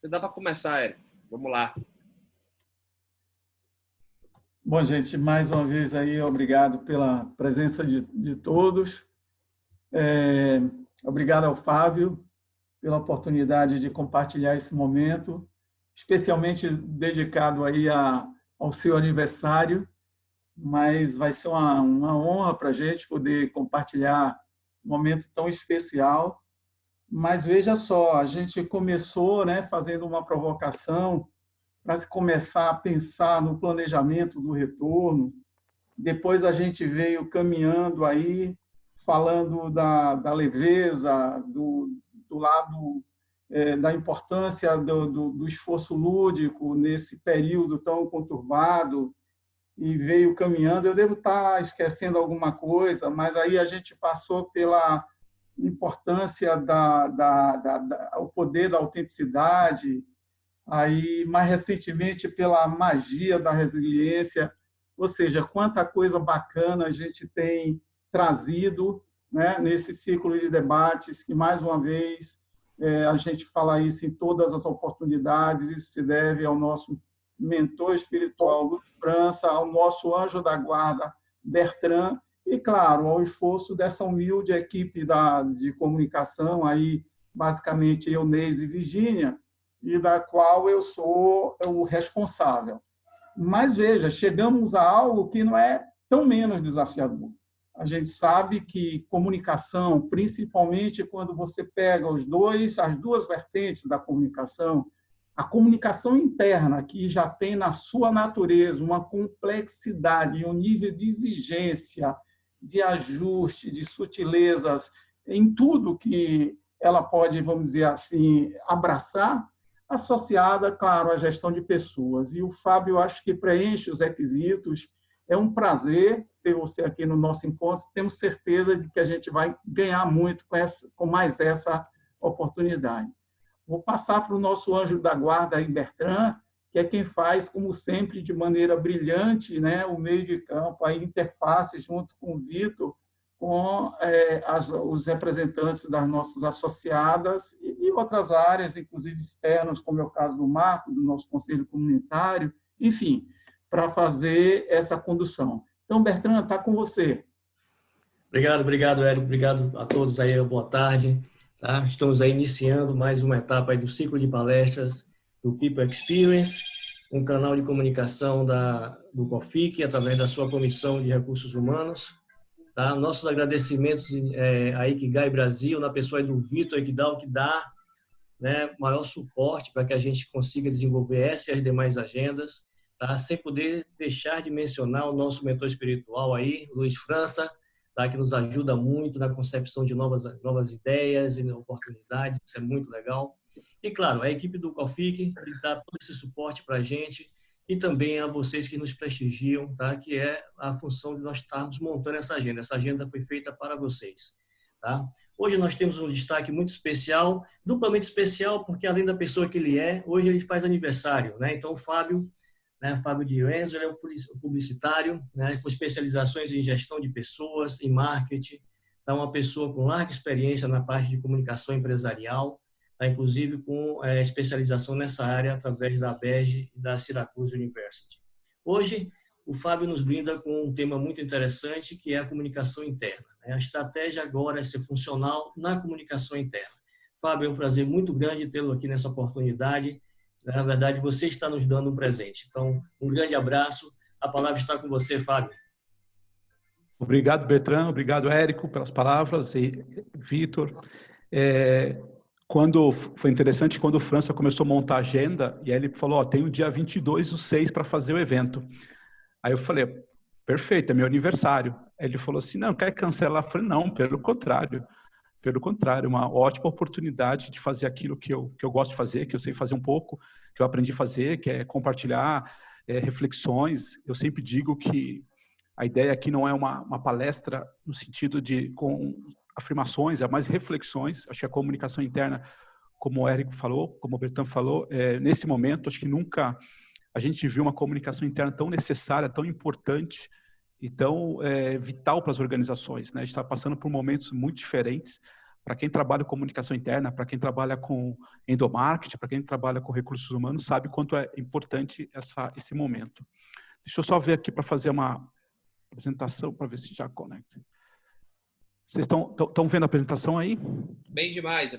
Dá para começar, Érico. Vamos lá. Bom, gente, mais uma vez aí, obrigado pela presença de todos. Obrigado ao Fábio pela oportunidade de compartilhar esse momento, especialmente dedicado aí ao seu aniversário, mas vai ser uma honra para a gente poder compartilhar um momento tão especial. Mas veja só, a gente começou, né, fazendo uma provocação para se começar a pensar no planejamento do retorno. Depois a gente veio caminhando aí, falando da leveza, do lado da importância do esforço lúdico nesse período tão conturbado, e veio caminhando. Eu devo estar esquecendo alguma coisa, mas aí a gente passou pela importância o poder da autenticidade, aí mais recentemente pela magia da resiliência, ou seja, quanta coisa bacana a gente tem trazido, né, nesse ciclo de debates, que mais uma vez a gente fala isso em todas as oportunidades. Isso se deve ao nosso mentor espiritual Luiz França, ao nosso anjo da guarda Bertrand, e, claro, ao esforço dessa humilde equipe de comunicação, aí, basicamente eu, Neise e Virgínia, e da qual eu sou o responsável. Mas, veja, chegamos a algo que não é tão menos desafiador. A gente sabe que comunicação, principalmente quando você pega as duas vertentes da comunicação, a comunicação interna, que já tem na sua natureza uma complexidade, um nível de exigência, de ajuste, de sutilezas, em tudo que ela pode, vamos dizer assim, abraçar, associada, claro, à gestão de pessoas. E o Fábio, acho que preenche os requisitos. É um prazer ter você aqui no nosso encontro. Temos certeza de que a gente vai ganhar muito com mais essa oportunidade. Vou passar para o nosso anjo da guarda, Bertrand, que é quem faz, como sempre, de maneira brilhante, né, o meio de campo, a interface junto com o Vitor, com os representantes das nossas associadas e de outras áreas, inclusive externas, como é o caso do Marco, do nosso Conselho Comunitário, enfim, para fazer essa condução. Então, Bertrand, está com você. Obrigado, Érico. Obrigado a todos aí, boa tarde. Tá? Estamos aí iniciando mais uma etapa aí do ciclo de palestras do People Experience, um canal de comunicação do COFIC, através da sua Comissão de Recursos Humanos. Tá? Nossos agradecimentos à Ikigai Brasil, na pessoa do Vitor, que dá o que dá, né, maior suporte para que a gente consiga desenvolver essa e as demais agendas, tá? Sem poder deixar de mencionar o nosso mentor espiritual aí, Luiz França, tá? Que nos ajuda muito na concepção de novas ideias e oportunidades. Isso é muito legal. E, claro, a equipe do COFIC, que dá todo esse suporte para a gente, e também a vocês que nos prestigiam, tá? Que é a função de nós estarmos montando essa agenda. Essa agenda foi feita para vocês. Tá? Hoje nós temos um destaque muito especial, duplamente especial, porque além da pessoa que ele é, hoje ele faz aniversário. Né? Então, o Fábio, né, Fábio de Renzo, ele é um publicitário, né, com especializações em gestão de pessoas, em marketing, tá? Uma pessoa com larga experiência na parte de comunicação empresarial, tá? Inclusive com especialização nessa área através da BEG e da Syracuse University. Hoje, o Fábio nos brinda com um tema muito interessante, que é a comunicação interna. A estratégia agora é ser funcional na comunicação interna. Fábio, é um prazer muito grande tê-lo aqui nessa oportunidade. Na verdade, você está nos dando um presente. Então, um grande abraço. A palavra está com você, Fábio. Obrigado, Bertrand. Obrigado, Érico, pelas palavras. E Vitor. Quando foi interessante, quando o França começou a montar a agenda, e aí ele falou, tem o dia 22/6 para fazer o evento. Aí eu falei, perfeito, é meu aniversário. Aí ele falou assim, não, quer cancelar? Eu falei, não, pelo contrário, uma ótima oportunidade de fazer aquilo que eu gosto de fazer, que eu sei fazer um pouco, que eu aprendi a fazer, que é compartilhar reflexões. Eu sempre digo que a ideia aqui não é uma palestra no sentido de com afirmações, é mais reflexões. Acho que a comunicação interna, como o Érico falou, como o Bertrand falou, nesse momento, acho que nunca a gente viu uma comunicação interna tão necessária, tão importante e tão vital para as organizações. Né? A gente está passando por momentos muito diferentes, para quem trabalha com comunicação interna, para quem trabalha com endomarketing, para quem trabalha com recursos humanos, sabe quanto é importante esse momento. Deixa eu só ver aqui para fazer uma apresentação, para ver se já conecta. Vocês estão vendo a apresentação aí? Bem demais.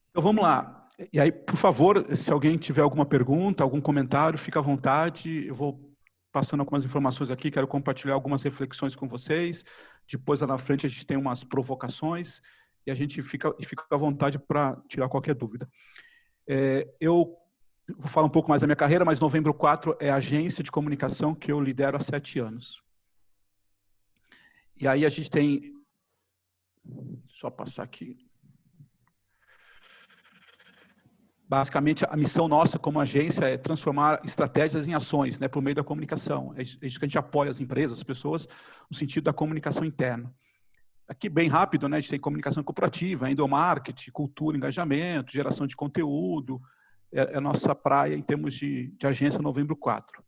Então vamos lá. E aí, por favor, se alguém tiver alguma pergunta, algum comentário, fica à vontade. Eu vou passando algumas informações aqui, quero compartilhar algumas reflexões com vocês. Depois, lá na frente, a gente tem umas provocações e a gente fica à vontade para tirar qualquer dúvida. Eu vou falar um pouco mais da minha carreira, mas Novembro 4 é a agência de comunicação que eu lidero há 7 anos. E aí a gente tem... Só passar aqui. Basicamente, a missão nossa como agência é transformar estratégias em ações, né, por meio da comunicação. É isso que a gente apoia as empresas, as pessoas, no sentido da comunicação interna. Aqui, bem rápido, né, a gente tem comunicação corporativa, endomarketing, cultura, engajamento, geração de conteúdo. É a nossa praia em termos de agência Novembro 4.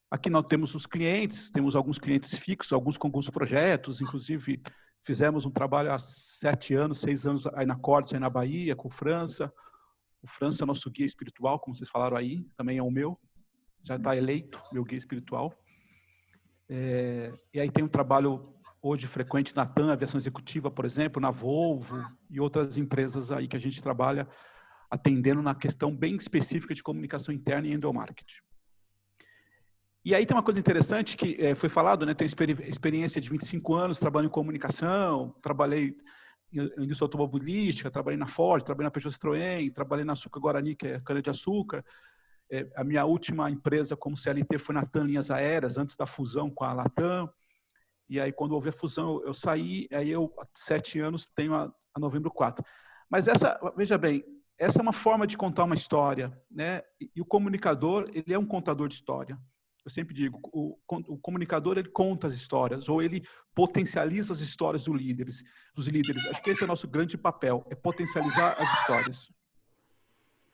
Aqui nós temos os clientes, temos alguns clientes fixos, alguns com alguns projetos, inclusive fizemos um trabalho há 7 anos, 6 anos aí na Cortes, aí na Bahia, com o França. O França é nosso guia espiritual, como vocês falaram aí, também é o meu, já está eleito, meu guia espiritual. E aí tem um trabalho hoje frequente na TAM, Aviação Executiva, por exemplo, na Volvo e outras empresas aí que a gente trabalha atendendo na questão bem específica de comunicação interna e endomarketing. E aí tem uma coisa interessante que foi falado, né? Tenho experiência de 25 anos trabalhando em comunicação, trabalhei em indústria automobilística, trabalhei na Ford, trabalhei na Peugeot Citroën, trabalhei na Açúcar Guarani, que é cana-de-açúcar. A minha última empresa como CLT foi na TAM Linhas Aéreas, antes da fusão com a Latam. E aí, quando houve a fusão, eu saí, aí eu, há 7 anos, tenho a Novembro 4. Mas veja bem, essa é uma forma de contar uma história, né? E o comunicador, ele é um contador de história. Eu sempre digo, o comunicador, ele conta as histórias, ou ele potencializa as histórias dos líderes. Acho que esse é o nosso grande papel, é potencializar as histórias.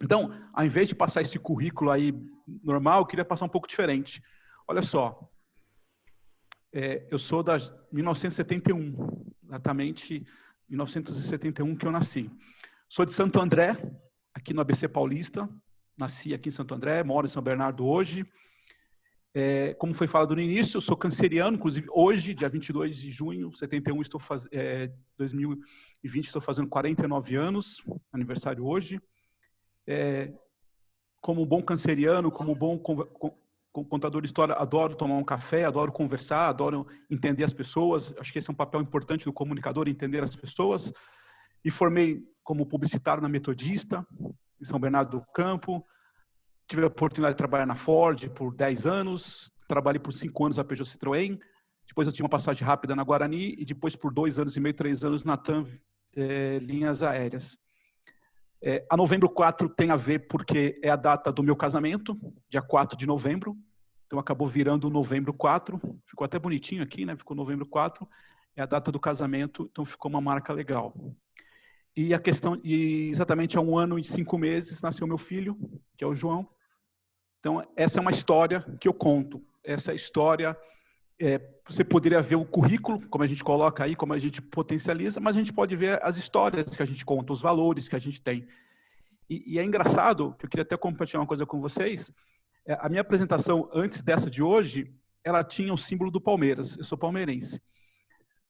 Então, ao invés de passar esse currículo aí normal, eu queria passar um pouco diferente. Olha só, eu sou de 1971, exatamente 1971 que eu nasci. Sou de Santo André, aqui no ABC Paulista, nasci aqui em Santo André, moro em São Bernardo hoje. Como foi falado no início, eu sou canceriano, inclusive hoje, dia 22 de junho, 2020, estou fazendo 49 anos, aniversário hoje. Como bom canceriano, como bom contador de história, adoro tomar um café, adoro conversar, adoro entender as pessoas. Acho que esse é um papel importante do comunicador, entender as pessoas. Me formei como publicitário na Metodista, em São Bernardo do Campo. Tive a oportunidade de trabalhar na Ford por 10 anos, trabalhei por 5 anos na Peugeot Citroën, depois eu tinha uma passagem rápida na Guarani e depois por 2 anos e meio, 3 anos na TAM Linhas Aéreas. A Novembro 4 tem a ver porque é a data do meu casamento, dia 4 de novembro, então acabou virando Novembro 4, ficou até bonitinho aqui, né? Ficou Novembro 4, é a data do casamento, então ficou uma marca legal. E exatamente há 1 ano e 5 meses nasceu meu filho, que é o João. Então, essa é uma história que eu conto. Essa história, você poderia ver o currículo, como a gente coloca aí, como a gente potencializa, mas a gente pode ver as histórias que a gente conta, os valores que a gente tem. E é engraçado, que eu queria até compartilhar uma coisa com vocês, a minha apresentação antes dessa de hoje, ela tinha o símbolo do Palmeiras. Eu sou palmeirense.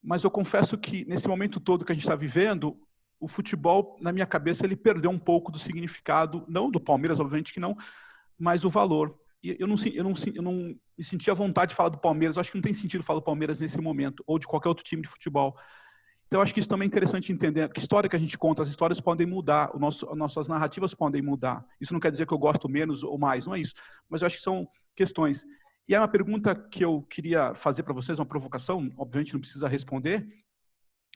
Mas eu confesso que, nesse momento todo que a gente está vivendo, o futebol, na minha cabeça, ele perdeu um pouco do significado, não do Palmeiras, obviamente que não, mas o valor. E eu não me sentia vontade de falar do Palmeiras, eu acho que não tem sentido falar do Palmeiras nesse momento, ou de qualquer outro time de futebol. Então, eu acho que isso também é interessante entender. Que história que a gente conta, as histórias podem mudar, as nossas narrativas podem mudar. Isso não quer dizer que eu gosto menos ou mais, não é isso. Mas eu acho que são questões. E é uma pergunta que eu queria fazer para vocês, uma provocação, obviamente não precisa responder,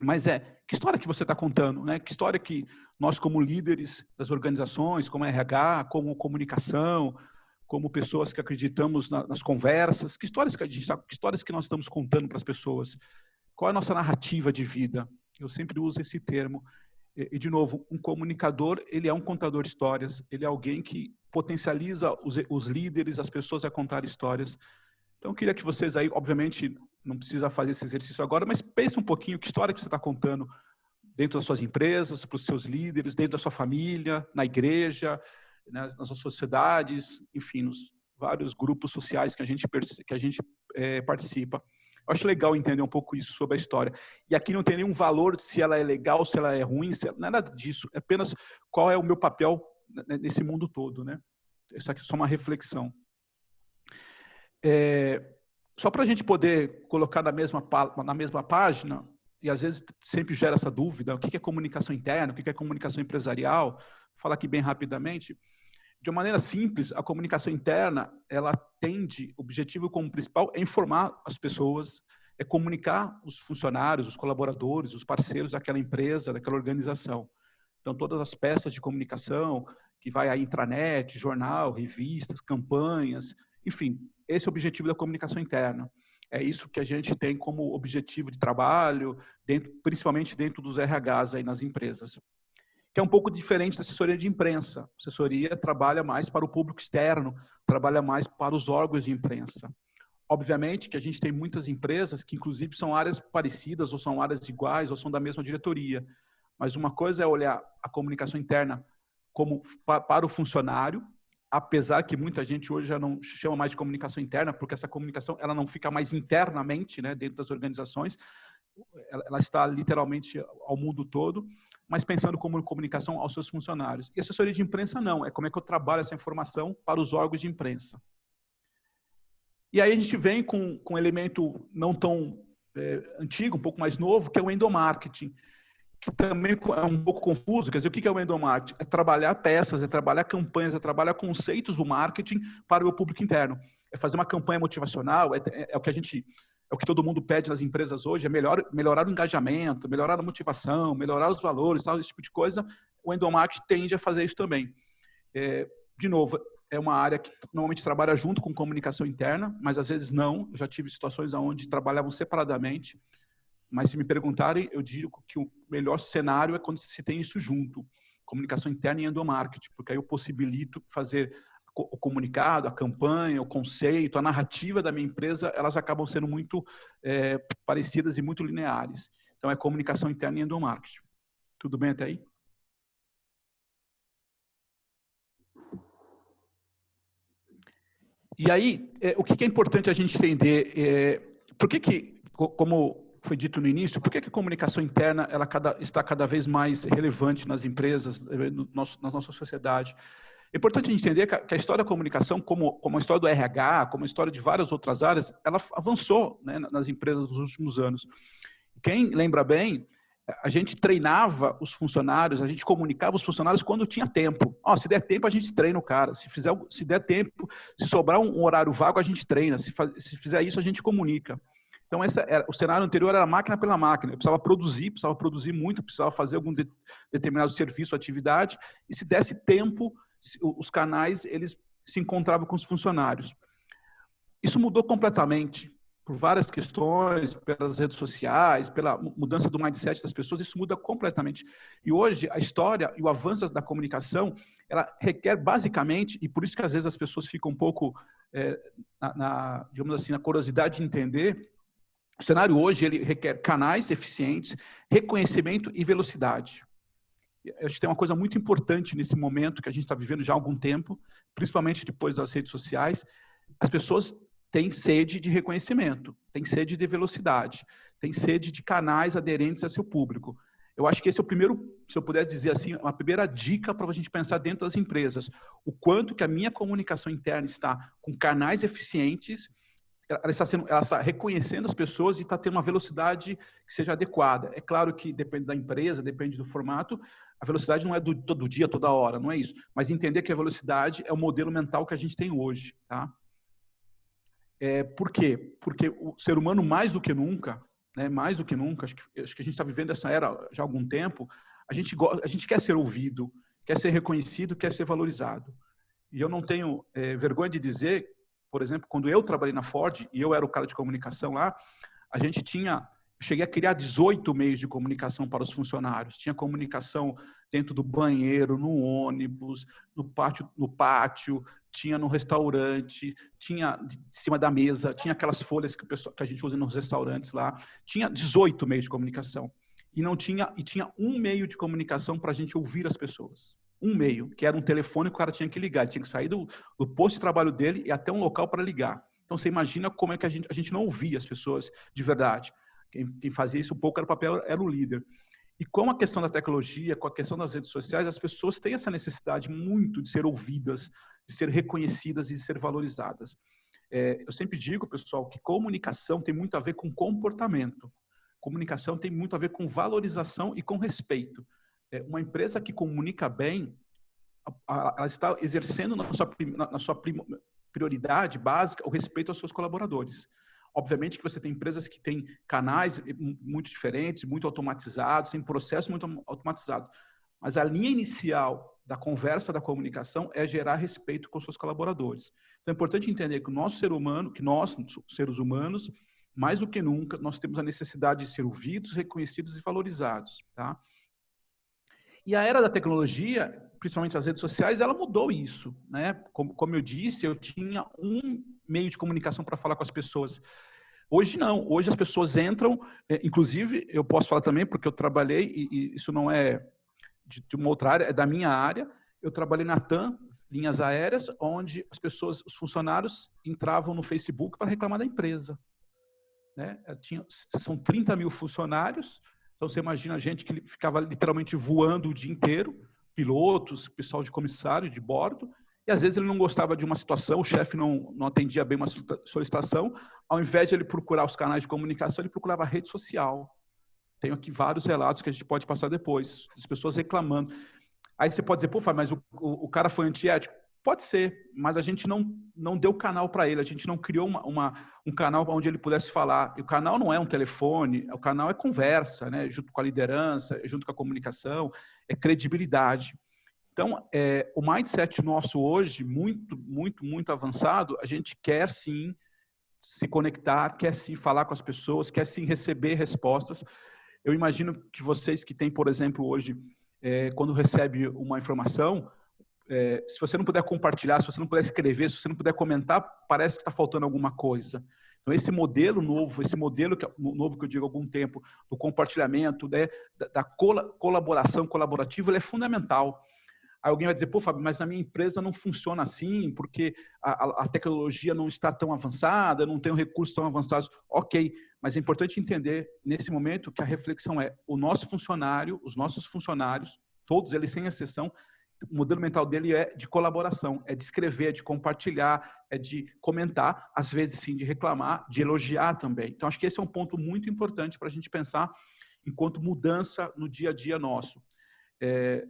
mas que história que você está contando, né? Que história que nós, como líderes das organizações, como RH, como comunicação, como pessoas que acreditamos nas conversas, que histórias que nós estamos contando para as pessoas? Qual é a nossa narrativa de vida? Eu sempre uso esse termo. E de novo, um comunicador, ele é um contador de histórias, ele é alguém que potencializa os líderes, as pessoas a contar histórias. Então, eu queria que vocês aí, obviamente, não precisa fazer esse exercício agora, mas pense um pouquinho que história que você está contando dentro das suas empresas, para os seus líderes, dentro da sua família, na igreja, nas suas sociedades, enfim, nos vários grupos sociais que a gente participa. Eu acho legal entender um pouco isso sobre a história. E aqui não tem nenhum valor se ela é legal, se ela é ruim, nada disso. É apenas qual é o meu papel nesse mundo todo, né? Isso aqui é só uma reflexão. Só para a gente poder colocar na mesma página, e às vezes sempre gera essa dúvida, o que é comunicação interna, o que é comunicação empresarial, vou falar aqui bem rapidamente. De uma maneira simples, a comunicação interna, ela tende, o objetivo como principal é informar as pessoas, é comunicar os funcionários, os colaboradores, os parceiros daquela empresa, daquela organização. Então, todas as peças de comunicação, que vai a intranet, jornal, revistas, campanhas, enfim, esse é o objetivo da comunicação interna. É isso que a gente tem como objetivo de trabalho, principalmente dentro dos RHs aí nas empresas. Que é um pouco diferente da assessoria de imprensa. A assessoria trabalha mais para o público externo, trabalha mais para os órgãos de imprensa. Obviamente que a gente tem muitas empresas que, inclusive, são áreas parecidas, ou são áreas iguais, ou são da mesma diretoria. Mas uma coisa é olhar a comunicação interna como para o funcionário, apesar que muita gente hoje já não chama mais de comunicação interna, porque essa comunicação ela não fica mais internamente, né, dentro das organizações, ela está literalmente ao mundo todo, mas pensando como comunicação aos seus funcionários. E assessoria de imprensa não, é como é que eu trabalho essa informação para os órgãos de imprensa. E aí a gente vem com um elemento não tão antigo, um pouco mais novo, que é o endomarketing, que também é um pouco confuso. Quer dizer, o que é o endomarketing? É trabalhar peças, é trabalhar campanhas, é trabalhar conceitos do marketing para o meu público interno. É fazer uma campanha motivacional, é o que a gente... É o que todo mundo pede nas empresas hoje, é melhorar o engajamento, melhorar a motivação, melhorar os valores, tal, esse tipo de coisa. O endomarketing tende a fazer isso também. De novo, é uma área que normalmente trabalha junto com comunicação interna, mas às vezes não. Eu já tive situações onde trabalhavam separadamente, mas se me perguntarem, eu digo que o melhor cenário é quando se tem isso junto, comunicação interna e endomarketing, porque aí eu possibilito fazer o comunicado, a campanha, o conceito, a narrativa da minha empresa, elas acabam sendo muito parecidas e muito lineares. Então, é comunicação interna e endomarketing. Tudo bem até aí? E aí, o que é importante a gente entender? Por que, como foi dito no início, por que a comunicação interna ela está cada vez mais relevante nas empresas, na nossa sociedade? É importante a gente entender que a história da comunicação, como a história do RH, como a história de várias outras áreas, ela avançou, né, nas empresas nos últimos anos. Quem lembra bem, a gente treinava os funcionários, a gente comunicava os funcionários quando tinha tempo. Se der tempo, a gente treina o cara. Se der tempo, se sobrar um horário vago, a gente treina. Se fizer isso, a gente comunica. Então, o cenário anterior era máquina pela máquina. Eu precisava produzir muito, precisava fazer algum determinado serviço, atividade, e se desse tempo, os canais eles se encontravam com os funcionários. Isso mudou completamente por várias questões, pelas redes sociais, pela mudança do mindset das pessoas, isso muda completamente. E hoje a história e o avanço da comunicação, ela requer basicamente, e por isso que às vezes as pessoas ficam um pouco, digamos assim, na curiosidade de entender, o cenário hoje ele requer canais eficientes, reconhecimento e velocidade. A gente tem uma coisa muito importante nesse momento que a gente está vivendo já há algum tempo, principalmente depois das redes sociais. As pessoas têm sede de reconhecimento, têm sede de velocidade, têm sede de canais aderentes a seu público. Eu acho que esse é o primeiro, se eu puder dizer assim, uma primeira dica para a gente pensar dentro das empresas. O quanto que a minha comunicação interna está com canais eficientes, ela está reconhecendo as pessoas e está tendo uma velocidade que seja adequada. É claro que depende da empresa, depende do formato. A velocidade não é todo dia, toda hora, não é isso. Mas entender que a velocidade é o modelo mental que a gente tem hoje. Tá? Por quê? Porque o ser humano, mais do que nunca, acho que a gente está vivendo essa era já há algum tempo, a gente quer ser ouvido, quer ser reconhecido, quer ser valorizado. E eu não tenho vergonha de dizer, por exemplo, quando eu trabalhei na Ford, e eu era o cara de comunicação lá, cheguei a criar 18 meios de comunicação para os funcionários. Tinha comunicação dentro do banheiro, no ônibus, no pátio, tinha no restaurante, tinha de cima da mesa, tinha aquelas folhas que a gente usa nos restaurantes lá. Tinha 18 meios de comunicação. e tinha um meio de comunicação para a gente ouvir as pessoas. Um meio, que era um telefone que o cara tinha que ligar. Ele tinha que sair do posto de trabalho dele e até um local para ligar. Então, você imagina como é que a gente não ouvia as pessoas de verdade. Quem fazia isso um pouco era o papel, era o líder. E com a questão da tecnologia, com a questão das redes sociais, as pessoas têm essa necessidade muito de ser ouvidas, de ser reconhecidas e de ser valorizadas. Eu sempre digo, pessoal, que comunicação tem muito a ver com comportamento. Comunicação tem muito a ver com valorização e com respeito. Uma empresa que comunica bem, ela está exercendo na sua prioridade básica o respeito aos seus colaboradores. Obviamente que você tem empresas que têm canais muito diferentes, muito automatizados, tem processos muito automatizados. Mas a linha inicial da conversa, da comunicação, é gerar respeito com os seus colaboradores. Então é importante entender que o nosso ser humano, que nós, seres humanos, mais do que nunca, nós temos a necessidade de ser ouvidos, reconhecidos e valorizados, tá? E a era da tecnologia, principalmente as redes sociais, ela mudou isso, né? Como eu disse, eu tinha um meio de comunicação para falar com as pessoas. Hoje não, hoje as pessoas entram, inclusive eu posso falar também porque eu trabalhei, e isso não é de uma outra área, é da minha área, eu trabalhei na TAM, linhas aéreas, onde as pessoas, os funcionários entravam no Facebook para reclamar da empresa. Né? São 30 mil funcionários, então você imagina a gente que ficava literalmente voando o dia inteiro, pilotos, pessoal de comissário, de bordo, e às vezes ele não gostava de uma situação, o chefe não atendia bem uma solicitação, ao invés de ele procurar os canais de comunicação, ele procurava a rede social. Tenho aqui vários relatos que a gente pode passar depois, as pessoas reclamando. Aí você pode dizer, pô, Fábio, mas o cara foi antiético? Pode ser, mas a gente não deu canal para ele, a gente não criou um canal onde ele pudesse falar. E o canal não é um telefone, o canal é conversa, né? Junto com a liderança, junto com a comunicação, é credibilidade. Então, o mindset nosso hoje, muito, muito, muito avançado, a gente quer sim se conectar, quer sim falar com as pessoas, quer sim receber respostas. Eu imagino que vocês que têm, por exemplo, hoje, quando recebe uma informação, se você não puder compartilhar, se você não puder escrever, se você não puder comentar, parece que está faltando alguma coisa. Então, esse modelo novo, novo que eu digo há algum tempo, do compartilhamento, né, da colaboração colaborativa, ele é fundamental. Aí alguém vai dizer, pô, Fábio, mas na minha empresa não funciona assim, porque a tecnologia não está tão avançada, não tem recursos tão avançados. Ok, mas é importante entender, nesse momento, que a reflexão é o nosso funcionário, os nossos funcionários, todos eles sem exceção, o modelo mental dele é de colaboração, é de escrever, é de compartilhar, é de comentar, às vezes sim, de reclamar, de elogiar também. Então, acho que esse é um ponto muito importante para a gente pensar enquanto mudança no dia a dia nosso.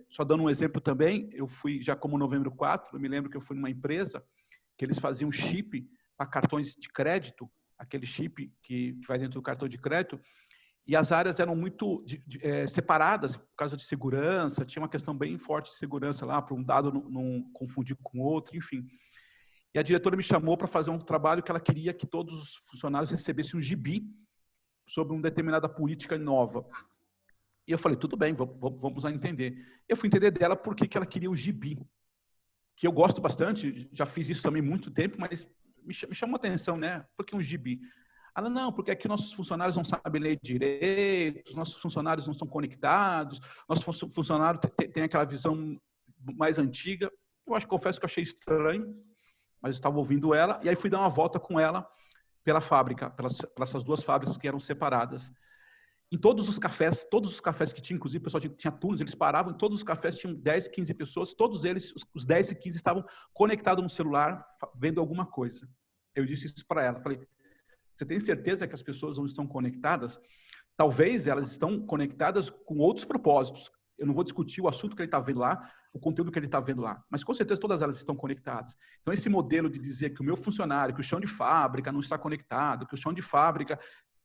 Só dando um exemplo também, eu fui já como Novembro 4, eu me lembro que eu fui numa empresa que eles faziam chip para cartões de crédito, aquele chip que vai dentro do cartão de crédito, e as áreas eram muito separadas por causa de segurança, tinha uma questão bem forte de segurança lá, para um dado não confundir com outro, enfim. E a diretora me chamou para fazer um trabalho que ela queria que todos os funcionários recebessem um gibi sobre uma determinada política nova. E eu falei, tudo bem, vamos lá entender. Eu fui entender dela por que ela queria o gibi, que eu gosto bastante, já fiz isso também há muito tempo, mas me chamou a atenção, né? Por que um gibi? Ela, não, porque aqui nossos funcionários não sabem ler direito, nossos funcionários não estão conectados, nosso funcionário tem aquela visão mais antiga. Confesso que eu achei estranho, mas eu estava ouvindo ela, e aí fui dar uma volta com ela pela fábrica, pelas essas duas fábricas que eram separadas. Em todos os cafés que tinha, inclusive o pessoal tinha turnos, eles paravam, em todos os cafés tinham 10, 15 pessoas, todos eles, os 10 e 15 estavam conectados no celular, vendo alguma coisa. Eu disse isso para ela, falei, você tem certeza que as pessoas não estão conectadas? Talvez elas estão conectadas com outros propósitos. Eu não vou discutir o assunto que ele está vendo lá, o conteúdo que ele está vendo lá, mas com certeza todas elas estão conectadas. Então esse modelo de dizer que o meu funcionário, que o chão de fábrica não está conectado, que o chão de fábrica,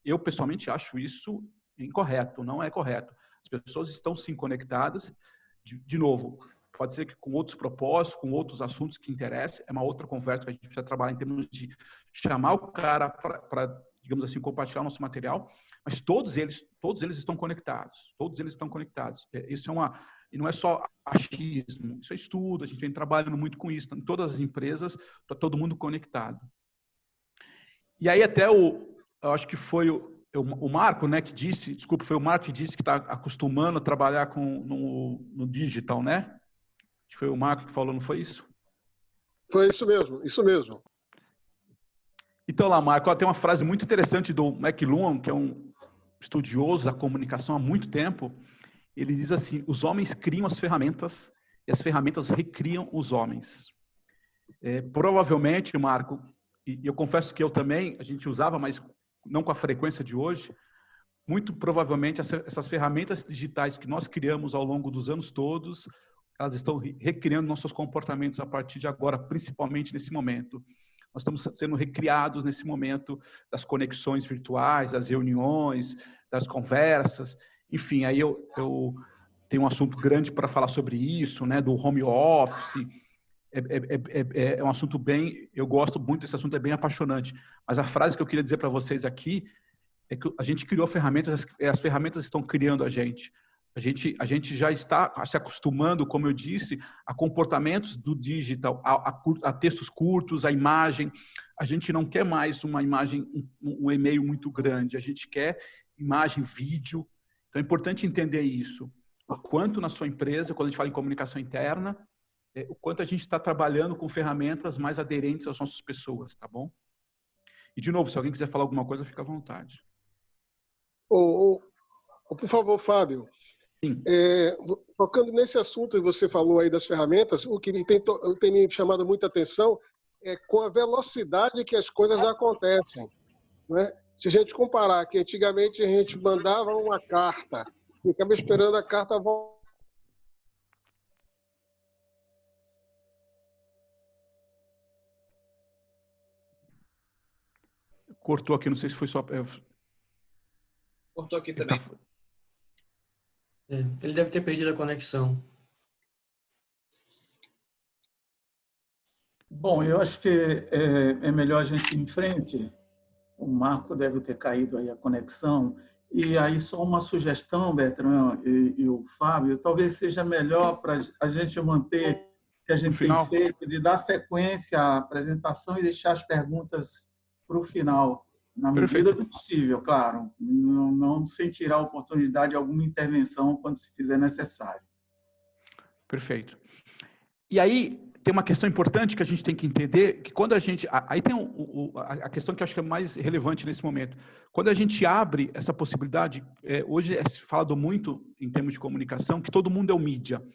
eu pessoalmente acho isso incorreto, não é correto. As pessoas estão sim conectadas, de novo, pode ser que com outros propósitos, com outros assuntos que interessem, é uma outra conversa que a gente precisa trabalhar em termos de chamar o cara para, digamos assim, compartilhar o nosso material, mas todos eles estão conectados, todos eles estão conectados. Isso e não é só achismo, isso é estudo, a gente vem trabalhando muito com isso, em todas as empresas, está todo mundo conectado. E aí até eu acho que foi o Marco, né, que disse, desculpa, foi o Marco que disse que está acostumando a trabalhar no digital, né? Acho que foi o Marco que falou, não foi isso? Foi isso mesmo, isso mesmo. Então lá, Marco, tem uma frase muito interessante do McLuhan, que é um estudioso da comunicação há muito tempo. Ele diz assim: os homens criam as ferramentas e as ferramentas recriam os homens. Provavelmente, Marco, e eu confesso que eu também, a gente usava, mas não com a frequência de hoje, muito provavelmente essas ferramentas digitais que nós criamos ao longo dos anos todos, elas estão recriando nossos comportamentos a partir de agora, principalmente nesse momento. Nós estamos sendo recriados nesse momento das conexões virtuais, das reuniões, das conversas. Enfim, aí eu tenho um assunto grande para falar sobre isso, né, do home office. É um assunto bem... Eu gosto muito desse assunto, é bem apaixonante. Mas a frase que eu queria dizer para vocês aqui é que a gente criou ferramentas, as ferramentas estão criando a gente. A gente já está se acostumando, como eu disse, a comportamentos do digital, a textos curtos, a imagem. A gente não quer mais uma imagem, um e-mail muito grande. A gente quer imagem, vídeo. Então é importante entender isso. O quanto na sua empresa, quando a gente fala em comunicação interna, o quanto a gente está trabalhando com ferramentas mais aderentes às nossas pessoas, tá bom? E, de novo, se alguém quiser falar alguma coisa, fica à vontade. Por favor, Fábio. Sim. Tocando nesse assunto que você falou aí das ferramentas, o que tem me chamado muita atenção é com a velocidade que as coisas acontecem, né? Se a gente comparar que antigamente a gente mandava uma carta, ficava esperando a carta voltar. Cortou aqui, não sei se foi só... Cortou aqui também. Ele deve ter perdido a conexão. Bom, eu acho que é melhor a gente ir em frente. O Marco deve ter caído aí a conexão. E aí só uma sugestão, Bertrand e o Fábio, talvez seja melhor para a gente manter o que a gente tem feito, de dar sequência à apresentação e deixar as perguntas para o final, na medida do possível, claro. Não sem tirar a oportunidade de alguma intervenção quando se fizer necessário. Perfeito. E aí tem uma questão importante que a gente tem que entender, que quando a gente... Aí tem a questão que eu acho que é mais relevante nesse momento. Quando a gente abre essa possibilidade, hoje se falado muito em termos de comunicação, que todo mundo é o mídia.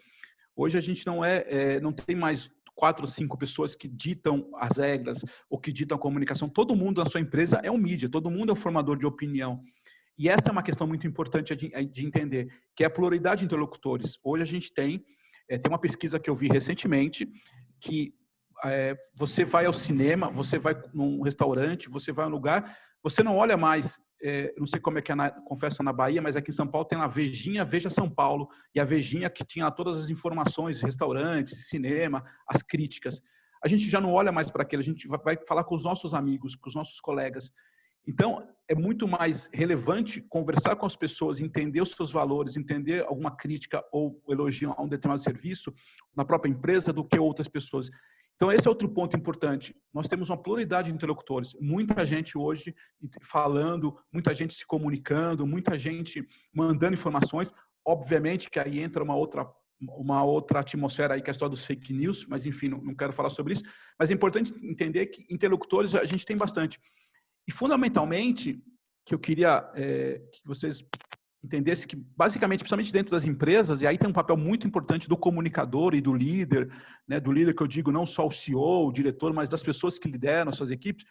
Hoje a gente não tem mais 4 ou 5 pessoas que ditam as regras ou que ditam a comunicação. Todo mundo na sua empresa é um mídia, todo mundo é um formador de opinião. E essa é uma questão muito importante de entender, que é a pluralidade de interlocutores. Hoje a gente tem uma pesquisa que eu vi recentemente, que você vai ao cinema, você vai num restaurante, você vai a um lugar, você não olha mais, não sei como é que é, confesso, na Bahia, mas aqui em São Paulo tem a Vejinha, Veja São Paulo, e a Vejinha que tinha todas as informações, restaurantes, cinema, as críticas. A gente já não olha mais para aquilo, a gente vai falar com os nossos amigos, com os nossos colegas. Então, é muito mais relevante conversar com as pessoas, entender os seus valores, entender alguma crítica ou elogio a um determinado serviço na própria empresa do que outras pessoas. Então, esse é outro ponto importante. Nós temos uma pluralidade de interlocutores. Muita gente hoje falando, muita gente se comunicando, muita gente mandando informações. Obviamente que aí entra uma outra atmosfera aí, que é a história dos fake news, mas enfim, não quero falar sobre isso. Mas é importante entender que interlocutores a gente tem bastante. E, fundamentalmente, que eu queria que vocês entendessem que, basicamente, principalmente dentro das empresas, e aí tem um papel muito importante do comunicador e do líder, né, do líder que eu digo não só o CEO, o diretor, mas das pessoas que lideram as suas equipes.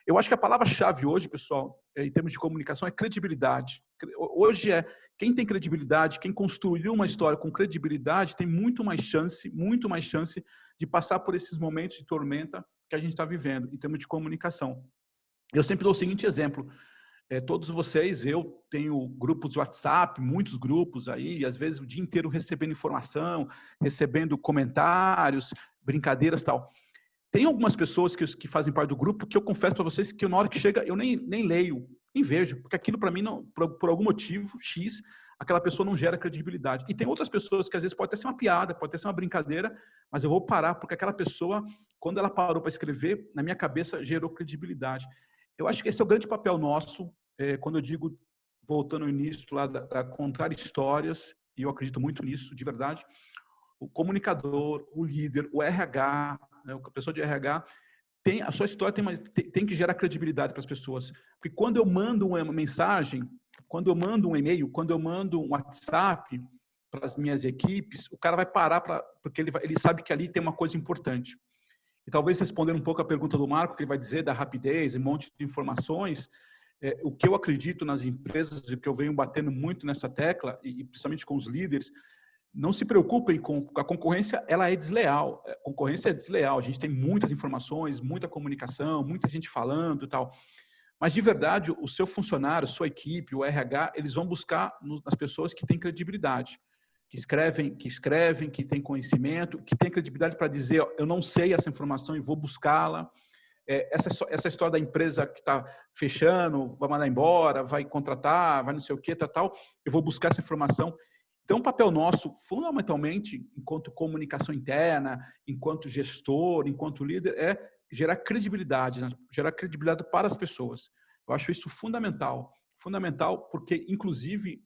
Eu acho que a palavra-chave hoje, pessoal, em termos de comunicação, é credibilidade. Hoje quem tem credibilidade, quem construiu uma história com credibilidade, tem muito mais chance de passar por esses momentos de tormenta que a gente está vivendo, em termos de comunicação. Eu sempre dou o seguinte exemplo. Todos vocês, eu tenho grupos de WhatsApp, muitos grupos aí, e às vezes o dia inteiro recebendo informação, recebendo comentários, brincadeiras e tal. Tem algumas pessoas que fazem parte do grupo que eu confesso para vocês que na hora que chega eu nem leio, nem vejo, porque aquilo para mim, não, por algum motivo X, aquela pessoa não gera credibilidade. E tem outras pessoas que às vezes pode até ser uma piada, pode até ser uma brincadeira, mas eu vou parar porque aquela pessoa, quando ela parou para escrever, na minha cabeça gerou credibilidade. Eu acho que esse é o grande papel nosso quando eu digo, voltando ao início, lá da contar histórias, e eu acredito muito nisso, de verdade, o comunicador, o líder, o RH, né, a pessoa de RH, a sua história tem que gerar credibilidade para as pessoas. Porque quando eu mando uma mensagem, quando eu mando um e-mail, quando eu mando um WhatsApp para as minhas equipes, o cara vai parar porque ele sabe que ali tem uma coisa importante. E talvez respondendo um pouco a pergunta do Marco, que ele vai dizer da rapidez, um monte de informações, o que eu acredito nas empresas e o que eu venho batendo muito nessa tecla, e principalmente com os líderes, não se preocupem com a concorrência, ela é desleal. A concorrência é desleal. A gente tem muitas informações, muita comunicação, muita gente falando e tal. Mas, de verdade, o seu funcionário, sua equipe, o RH, eles vão buscar nas pessoas que têm credibilidade, que escrevem, que têm conhecimento, que têm credibilidade para dizer, eu não sei essa informação e vou buscá-la. Essa história da empresa que está fechando, vai mandar embora, vai contratar, vai não sei o que, tal, eu vou buscar essa informação. Então, o papel nosso, fundamentalmente, enquanto comunicação interna, enquanto gestor, enquanto líder, é gerar credibilidade, né? Gerar credibilidade para as pessoas. Eu acho isso fundamental. Fundamental porque, inclusive,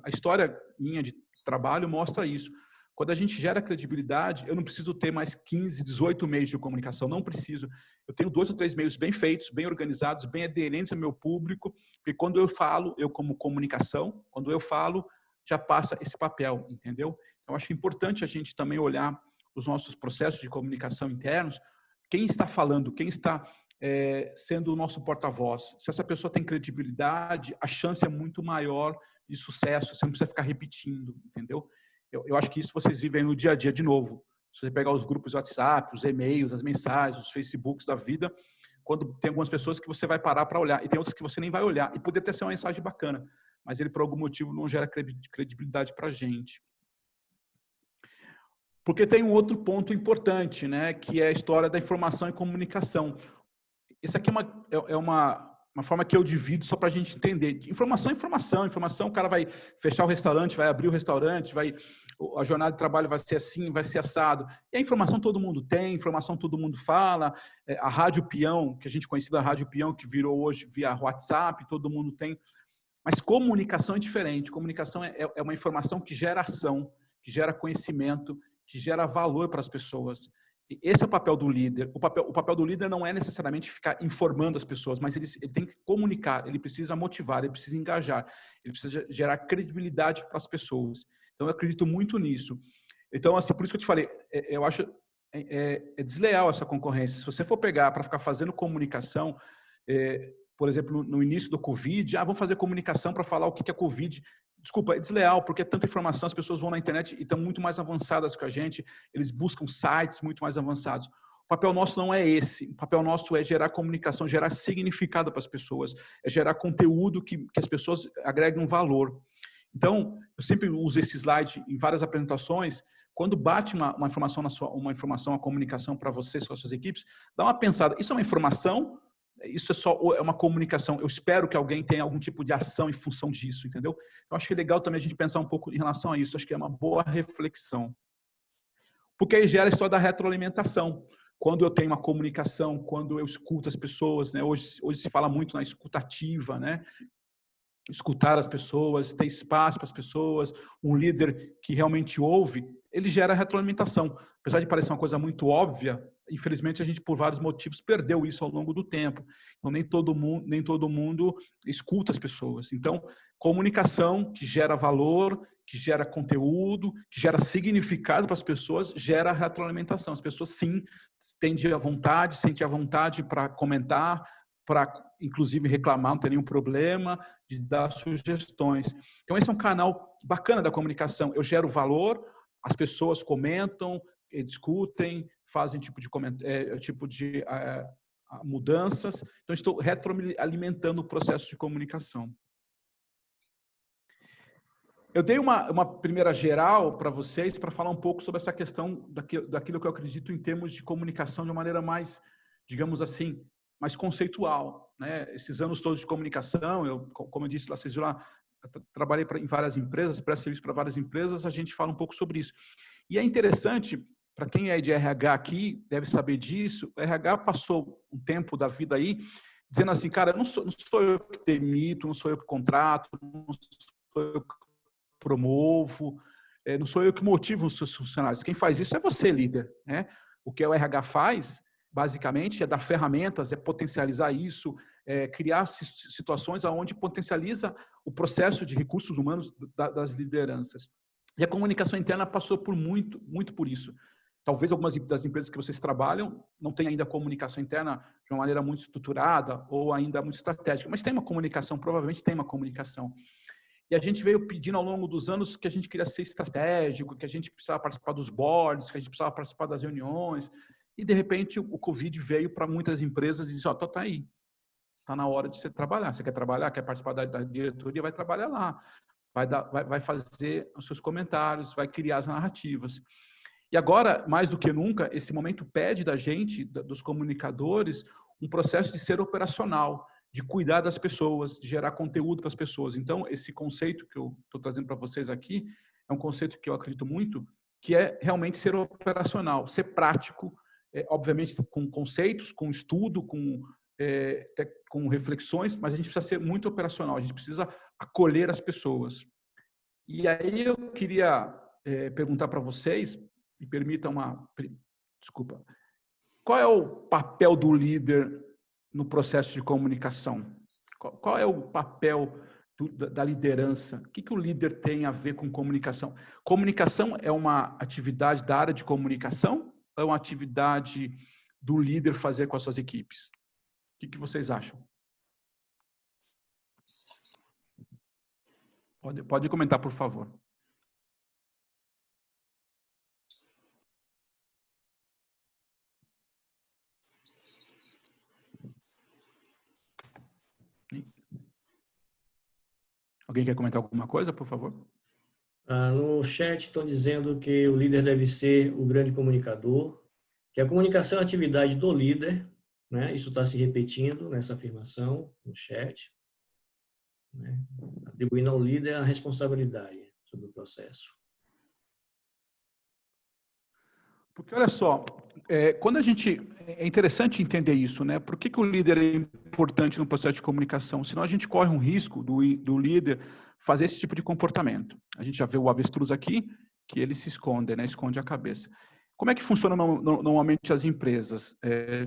a história minha de trabalho mostra isso. Quando a gente gera credibilidade, eu não preciso ter mais 15, 18 meios de comunicação, não preciso. Eu tenho 2 ou 3 meios bem feitos, bem organizados, bem aderentes ao meu público, porque quando eu falo, eu como comunicação, quando eu falo, já passa esse papel, entendeu? Eu acho importante a gente também olhar os nossos processos de comunicação internos, quem está falando, quem está sendo o nosso porta-voz. Se essa pessoa tem credibilidade, a chance é muito maior de sucesso, você não precisa ficar repetindo, entendeu? Eu acho que isso vocês vivem no dia a dia de novo. Se você pegar os grupos de WhatsApp, os e-mails, as mensagens, os Facebooks da vida, quando tem algumas pessoas que você vai parar para olhar, e tem outras que você nem vai olhar, e poderia ter sido uma mensagem bacana, mas ele, por algum motivo, não gera credibilidade para a gente. Porque tem um outro ponto importante, né, que é a história da informação e comunicação. Isso aqui é uma forma que eu divido só para a gente entender. Informação é informação. Informação, o cara vai fechar o restaurante, vai abrir o restaurante, a jornada de trabalho vai ser assim, vai ser assado. E a informação todo mundo tem, informação todo mundo fala. A Rádio Peão, que a gente conhecia da Rádio Peão, que virou hoje via WhatsApp, todo mundo tem. Mas comunicação é diferente. Comunicação é uma informação que gera ação, que gera conhecimento, que gera valor para as pessoas. E esse é o papel do líder. O papel do líder não é necessariamente ficar informando as pessoas, mas ele tem que comunicar, ele precisa motivar, ele precisa engajar, ele precisa gerar credibilidade para as pessoas. Então, eu acredito muito nisso. Então, assim, por isso que eu te falei, eu acho desleal essa concorrência. Se você for pegar para ficar fazendo comunicação, por exemplo, no início do Covid, vamos fazer comunicação para falar o que é Covid. Desculpa, é desleal, porque é tanta informação, as pessoas vão na internet e estão muito mais avançadas que a gente, eles buscam sites muito mais avançados. O papel nosso não é esse, o papel nosso é gerar comunicação, gerar significado para as pessoas, é gerar conteúdo que as pessoas agreguem um valor. Então, eu sempre uso esse slide em várias apresentações. Quando bate uma informação, uma comunicação para vocês, com as suas equipes, dá uma pensada, isso é uma informação? Isso é uma comunicação. Eu espero que alguém tenha algum tipo de ação em função disso, entendeu? Eu acho que é legal também a gente pensar um pouco em relação a isso. Acho que é uma boa reflexão. Porque aí gera a história da retroalimentação. Quando eu tenho uma comunicação, quando eu escuto as pessoas, né? Hoje se fala muito na escutativa, né? Escutar as pessoas, ter espaço para as pessoas, um líder que realmente ouve, ele gera retroalimentação. Apesar de parecer uma coisa muito óbvia, infelizmente a gente, por vários motivos, perdeu isso ao longo do tempo. Então, nem todo mundo escuta as pessoas. Então, comunicação que gera valor, que gera conteúdo, que gera significado para as pessoas, gera retroalimentação. As pessoas, sim, sentem a vontade para comentar, para, inclusive, reclamar, não tem nenhum problema, de dar sugestões. Então, esse é um canal bacana da comunicação. Eu gero valor, as pessoas comentam, discutem, fazem tipo de mudanças. Então, estou retroalimentando o processo de comunicação. Eu dei uma primeira geral para vocês para falar um pouco sobre essa questão daquilo que eu acredito em termos de comunicação de uma maneira mais, digamos assim, mais conceitual, né? Esses anos todos de comunicação, como eu disse lá, vocês viram lá, trabalhei em várias empresas, presto serviço para várias empresas, a gente fala um pouco sobre isso. E é interessante, para quem é de RH aqui, deve saber disso, o RH passou um tempo da vida aí dizendo assim, cara, não sou eu que demito, não sou eu que contrato, não sou eu que promovo, não sou eu que motivo os seus funcionários. Quem faz isso é você, líder, né? O que o RH faz, basicamente, é dar ferramentas, é potencializar isso, criar situações onde potencializa o processo de recursos humanos das lideranças. E a comunicação interna passou por muito por isso. Talvez algumas das empresas que vocês trabalham não tenham ainda comunicação interna de uma maneira muito estruturada ou ainda muito estratégica, mas tem uma comunicação, provavelmente tem uma comunicação. E a gente veio pedindo ao longo dos anos que a gente queria ser estratégico, que a gente precisava participar dos boards, que a gente precisava participar das reuniões. E, de repente, o Covid veio para muitas empresas e disse, ó, tá aí. Está na hora de você trabalhar. Você quer trabalhar, quer participar da diretoria, vai trabalhar lá. Vai fazer os seus comentários, vai criar as narrativas. E agora, mais do que nunca, esse momento pede da gente, dos comunicadores, um processo de ser operacional, de cuidar das pessoas, de gerar conteúdo para as pessoas. Então, esse conceito que eu estou trazendo para vocês aqui é um conceito que eu acredito muito, que é realmente ser operacional, ser prático, obviamente com conceitos, com estudo, com reflexões, mas a gente precisa ser muito operacional, a gente precisa acolher as pessoas. E aí eu queria perguntar para vocês, me permitam desculpa, qual é o papel do líder no processo de comunicação? Qual é o papel da liderança? O que o líder tem a ver com comunicação? Comunicação é uma atividade da área de comunicação ou é uma atividade do líder fazer com as suas equipes? O que vocês acham? Pode comentar, por favor. Alguém quer comentar alguma coisa, por favor? No chat estão dizendo que o líder deve ser o grande comunicador, que a comunicação é a atividade do líder, né? Isso está se repetindo nessa afirmação no chat, né? Atribuindo ao líder a responsabilidade sobre o processo. Porque, olha só, quando é interessante entender isso, né? Por que o líder é importante no processo de comunicação? Senão a gente corre um risco do líder fazer esse tipo de comportamento. A gente já vê o avestruz aqui, que ele se esconde, né? Esconde a cabeça. Como é que funciona normalmente as empresas?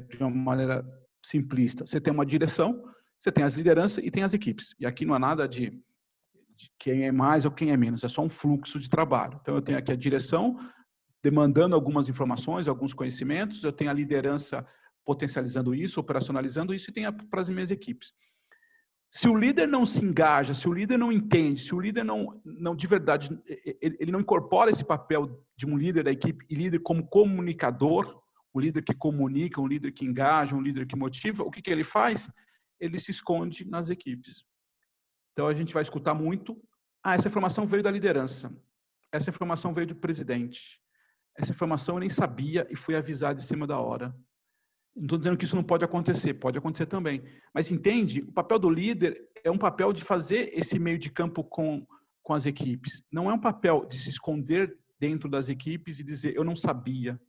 De uma maneira simplista. Você tem uma direção, você tem as lideranças e tem as equipes. E aqui não há nada de quem é mais ou quem é menos, é só um fluxo de trabalho. Então, eu tenho aqui a direção demandando algumas informações, alguns conhecimentos, eu tenho a liderança potencializando isso, operacionalizando isso, e tenho para as minhas equipes. Se o líder não se engaja, se o líder não entende, se o líder não de verdade, ele não incorpora esse papel de um líder da equipe e líder como comunicador, um líder que comunica, um líder que engaja, um líder que motiva, o que ele faz? Ele se esconde nas equipes. Então, a gente vai escutar muito, essa informação veio da liderança, essa informação veio do presidente, essa informação eu nem sabia e fui avisado em cima da hora. Não estou dizendo que isso não pode acontecer também. Mas entende? O papel do líder é um papel de fazer esse meio de campo com as equipes. Não é um papel de se esconder dentro das equipes e dizer, eu não sabia.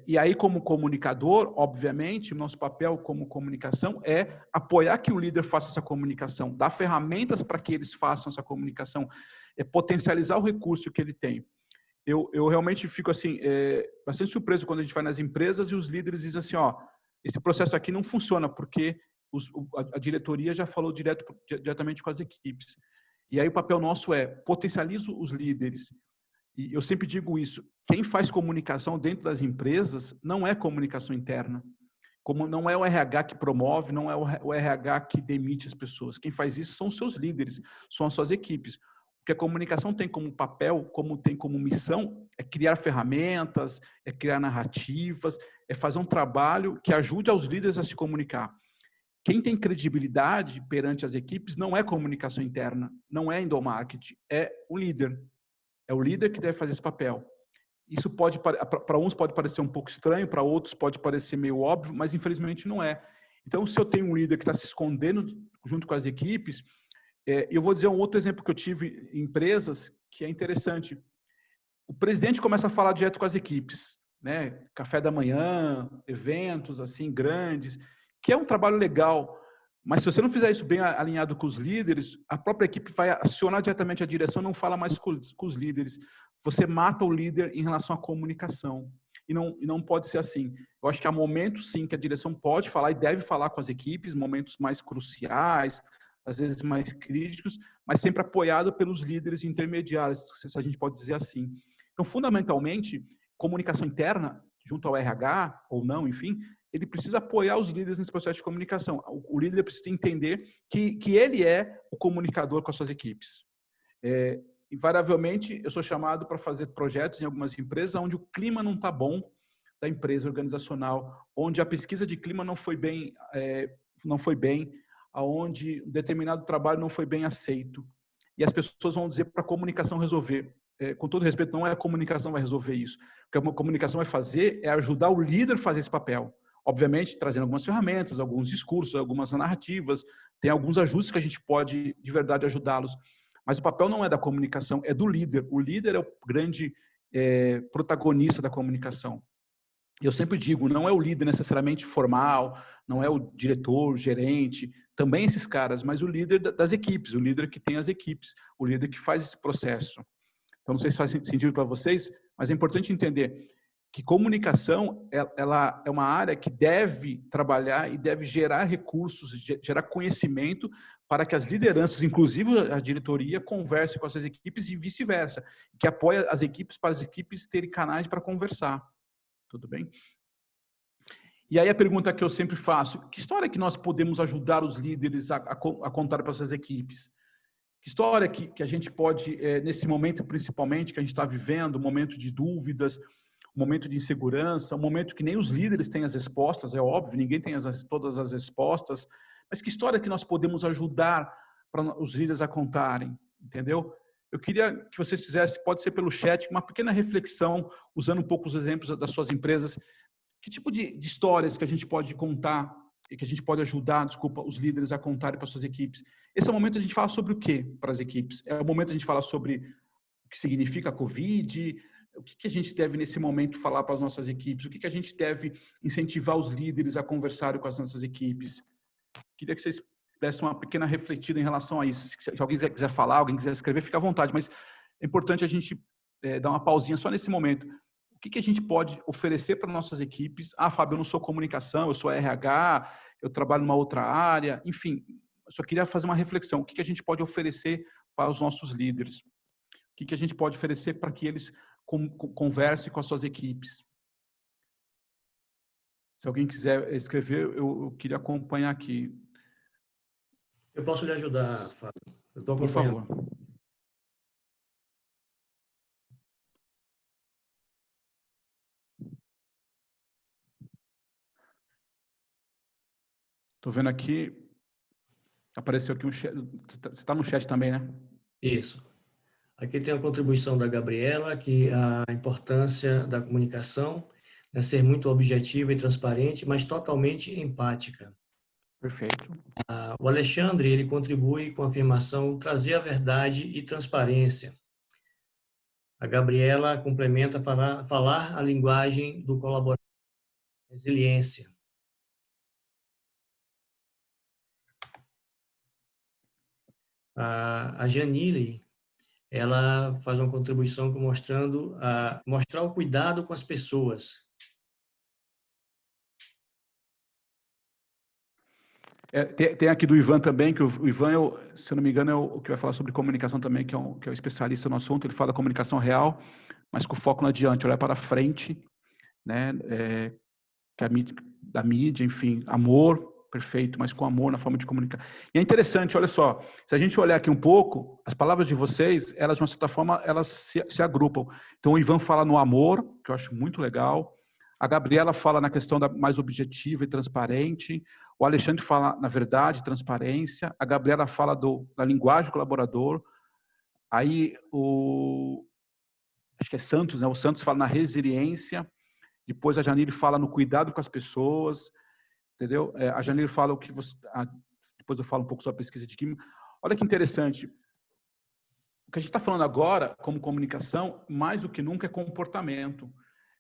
E aí, como comunicador, obviamente, o nosso papel como comunicação é apoiar que o líder faça essa comunicação, dar ferramentas para que eles façam essa comunicação, potencializar o recurso que ele tem. Eu realmente fico assim, bastante surpreso quando a gente vai nas empresas e os líderes dizem assim, esse processo aqui não funciona porque a diretoria já falou diretamente com as equipes. E aí o papel nosso é potencializar os líderes. E eu sempre digo isso, quem faz comunicação dentro das empresas não é comunicação interna. Como não é o RH que promove, não é o RH que demite as pessoas. Quem faz isso são os seus líderes, são as suas equipes. Que a comunicação tem como papel, como tem como missão, é criar ferramentas, é criar narrativas, é fazer um trabalho que ajude aos líderes a se comunicar. Quem tem credibilidade perante as equipes não é comunicação interna, não é endomarketing, é o líder. É o líder que deve fazer esse papel. Isso pode, para uns pode parecer um pouco estranho, para outros pode parecer meio óbvio, mas infelizmente não é. Então, se eu tenho um líder que está se escondendo junto com as equipes, eu vou dizer um outro exemplo que eu tive em empresas que é interessante. O presidente começa a falar direto com as equipes, né? Café da manhã, eventos assim grandes, que é um trabalho legal, mas se você não fizer isso bem alinhado com os líderes, a própria equipe vai acionar diretamente a direção, não fala mais com os líderes. Você mata o líder em relação à comunicação. E não pode ser assim. Eu acho que há momentos, sim, que a direção pode falar e deve falar com as equipes, momentos mais cruciais, às vezes mais críticos, mas sempre apoiado pelos líderes intermediários, se a gente pode dizer assim. Então, fundamentalmente, comunicação interna, junto ao RH, ou não, enfim, ele precisa apoiar os líderes nesse processo de comunicação. O líder precisa entender que ele é o comunicador com as suas equipes. Invariavelmente, eu sou chamado para fazer projetos em algumas empresas onde o clima não está bom da empresa organizacional, onde a pesquisa de clima não foi bem, onde um determinado trabalho não foi bem aceito. E as pessoas vão dizer para a comunicação resolver. Com todo respeito, não é a comunicação que vai resolver isso. O que a comunicação vai fazer é ajudar o líder a fazer esse papel. Obviamente, trazendo algumas ferramentas, alguns discursos, algumas narrativas, tem alguns ajustes que a gente pode, de verdade, ajudá-los. Mas o papel não é da comunicação, é do líder. O líder é o grande protagonista da comunicação. Eu sempre digo, não é o líder necessariamente formal, não é o diretor, o gerente, também esses caras, mas o líder das equipes, o líder que tem as equipes, o líder que faz esse processo. Então, não sei se faz sentido para vocês, mas é importante entender que comunicação ela é uma área que deve trabalhar e deve gerar recursos, gerar conhecimento para que as lideranças, inclusive a diretoria, conversem com essas equipes e vice-versa, que apoie as equipes para as equipes terem canais para conversar. Tudo bem? E aí a pergunta que eu sempre faço, que história que nós podemos ajudar os líderes a contar para essas equipes? Que história que a gente pode, nesse momento principalmente que a gente está vivendo, um momento de dúvidas, um momento de insegurança, um momento que nem os líderes têm as respostas, é óbvio, ninguém tem todas as respostas, mas que história que nós podemos ajudar para os líderes a contarem, entendeu? Eu queria que vocês fizessem, pode ser pelo chat, uma pequena reflexão, usando um pouco os exemplos das suas empresas. Que tipo de histórias que a gente pode contar e que a gente pode ajudar, os líderes a contarem para suas equipes? Esse é o momento de a gente falar sobre o quê para as equipes? É o momento de a gente falar sobre o que significa a Covid, o que a gente deve, nesse momento, falar para as nossas equipes, o que a gente deve incentivar os líderes a conversarem com as nossas equipes. Queria que vocês dessem uma pequena refletida em relação a isso. Se alguém quiser falar, alguém quiser escrever, fica à vontade, mas é importante a gente dar uma pausinha só nesse momento. O que a gente pode oferecer para nossas equipes? Ah, Fábio, eu não sou comunicação, eu sou RH, eu trabalho numa outra área, enfim, eu só queria fazer uma reflexão. O que a gente pode oferecer para os nossos líderes? O que a gente pode oferecer para que eles conversem com as suas equipes? Se alguém quiser escrever, eu queria acompanhar aqui. Eu posso lhe ajudar, Fábio. Eu estou Por acompanhando. favor. Estou vendo aqui, apareceu aqui um chat, você está no chat também, né? Isso. Aqui tem a contribuição da Gabriela, que a importância da comunicação é ser muito objetiva e transparente, mas totalmente empática. Perfeito. O Alexandre, ele contribui com a afirmação trazer a verdade e transparência. A Gabriela complementa falar a linguagem do colaborador, resiliência. A Janile, ela faz uma contribuição mostrando mostrar o cuidado com as pessoas. Tem aqui do Ivan também, que o Ivan, se eu não me engano, é o que vai falar sobre comunicação também, que é o especialista no assunto. Ele fala da comunicação real, mas com foco no adiante, olhar para frente, né? Da mídia, enfim, amor, perfeito, mas com amor na forma de comunicar. E é interessante, olha só, se a gente olhar aqui um pouco, as palavras de vocês, elas, de uma certa forma, elas se agrupam. Então, o Ivan fala no amor, que eu acho muito legal. A Gabriela fala na questão mais objetiva e transparente. O Alexandre fala na verdade, transparência. A Gabriela fala da linguagem do colaborador. Aí, acho que é Santos, né? O Santos fala na resiliência. Depois a Janine fala no cuidado com as pessoas. Entendeu? A Janine fala o que você... depois eu falo um pouco sobre a pesquisa de química. Olha que interessante. O que a gente está falando agora, como comunicação, mais do que nunca, é comportamento.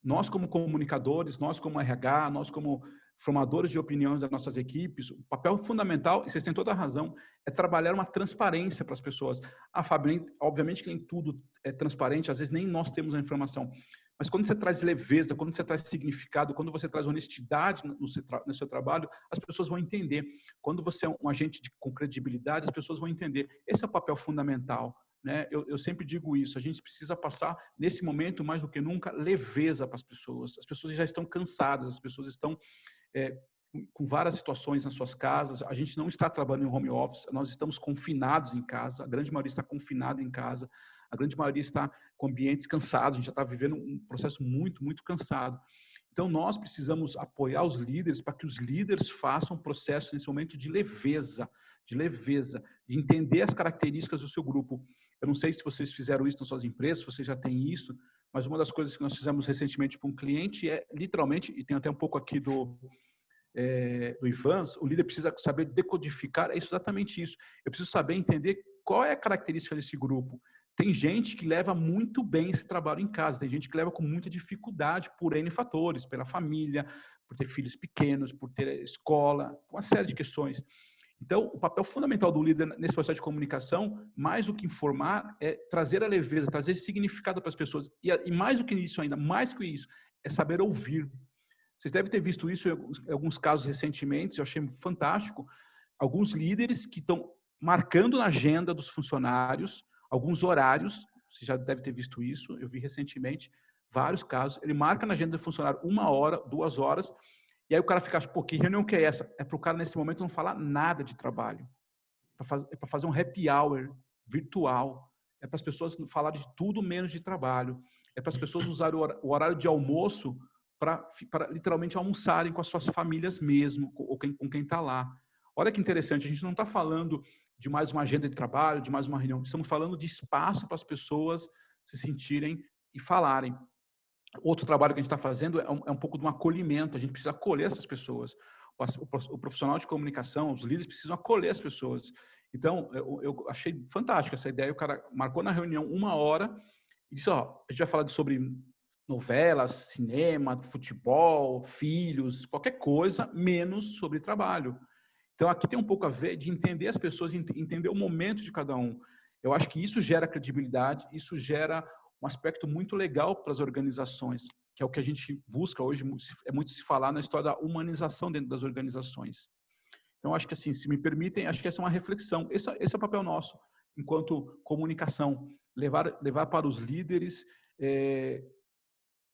Nós, como comunicadores, nós, como RH, nós, como formadores de opiniões das nossas equipes, o papel fundamental, e vocês têm toda a razão, é trabalhar uma transparência para as pessoas. Fábio, obviamente que nem tudo é transparente, às vezes nem nós temos a informação, mas quando você traz leveza, quando você traz significado, quando você traz honestidade no seu trabalho, as pessoas vão entender. Quando você é um agente com credibilidade, as pessoas vão entender. Esse é o papel fundamental. Né? Eu sempre digo isso, a gente precisa passar, nesse momento, mais do que nunca, leveza para as pessoas. As pessoas já estão cansadas, as pessoas estão com várias situações nas suas casas. A gente não está trabalhando em home office, nós estamos confinados em casa, a grande maioria está confinada em casa, a grande maioria está com ambientes cansados, a gente já está vivendo um processo muito, muito cansado. Então, nós precisamos apoiar os líderes para que os líderes façam um processo, nesse momento, de leveza, de entender as características do seu grupo. Eu não sei se vocês fizeram isso nas suas empresas, se vocês já têm isso, mas uma das coisas que nós fizemos recentemente para um cliente é, literalmente, e tem até um pouco aqui do Ivan, o líder precisa saber decodificar, é exatamente isso. Eu preciso saber entender qual é a característica desse grupo. Tem gente que leva muito bem esse trabalho em casa, tem gente que leva com muita dificuldade por N fatores, pela família, por ter filhos pequenos, por ter escola, uma série de questões. Então, o papel fundamental do líder nesse processo de comunicação, mais do que informar, é trazer a leveza, trazer significado para as pessoas. E mais do que isso ainda, mais que isso, é saber ouvir. Vocês devem ter visto isso em alguns casos recentemente, eu achei fantástico. Alguns líderes que estão marcando na agenda dos funcionários alguns horários, você já deve ter visto isso, eu vi recentemente vários casos, ele marca na agenda do funcionário 1 hora, 2 horas, e aí o cara fica, pô, que reunião que é essa? É para o cara nesse momento não falar nada de trabalho, é para fazer um happy hour virtual, é para as pessoas falarem de tudo menos de trabalho, é para as pessoas usarem o horário de almoço para literalmente almoçarem com as suas famílias mesmo, ou com quem está lá. Olha que interessante, a gente não está falando de mais uma agenda de trabalho, de mais uma reunião. Estamos falando de espaço para as pessoas se sentirem e falarem. Outro trabalho que a gente está fazendo é um pouco de um acolhimento. A gente precisa acolher essas pessoas. O profissional de comunicação, os líderes precisam acolher as pessoas. Então, eu achei fantástico essa ideia. O cara marcou na reunião 1 hora e disse, a gente vai falar sobre novelas, cinema, futebol, filhos, qualquer coisa, menos sobre trabalho. Então, aqui tem um pouco a ver de entender as pessoas, entender o momento de cada um. Eu acho que isso gera credibilidade, isso gera um aspecto muito legal para as organizações, que é o que a gente busca hoje, é muito se falar na história da humanização dentro das organizações. Então, acho que assim, se me permitem, acho que essa é uma reflexão. Esse é o papel nosso, enquanto comunicação, levar para os líderes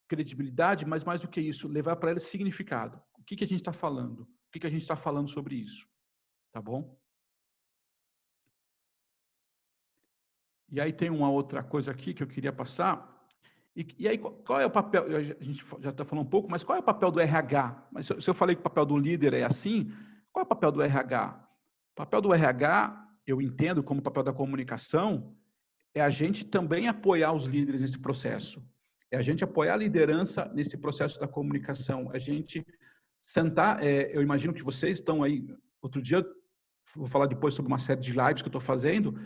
credibilidade, mas mais do que isso, levar para eles significado. O que a gente está falando? O que a gente está falando sobre isso? Tá bom? E aí tem uma outra coisa aqui que eu queria passar. E aí, qual é o papel? A gente já está falando um pouco, mas qual é o papel do RH? Mas se eu falei que o papel do líder é assim, qual é o papel do RH? O papel do RH, eu entendo como o papel da comunicação, é a gente também apoiar os líderes nesse processo. É a gente apoiar a liderança nesse processo da comunicação. A gente sentar, eu imagino que vocês estão aí, outro dia, vou falar depois sobre uma série de lives que eu estou fazendo,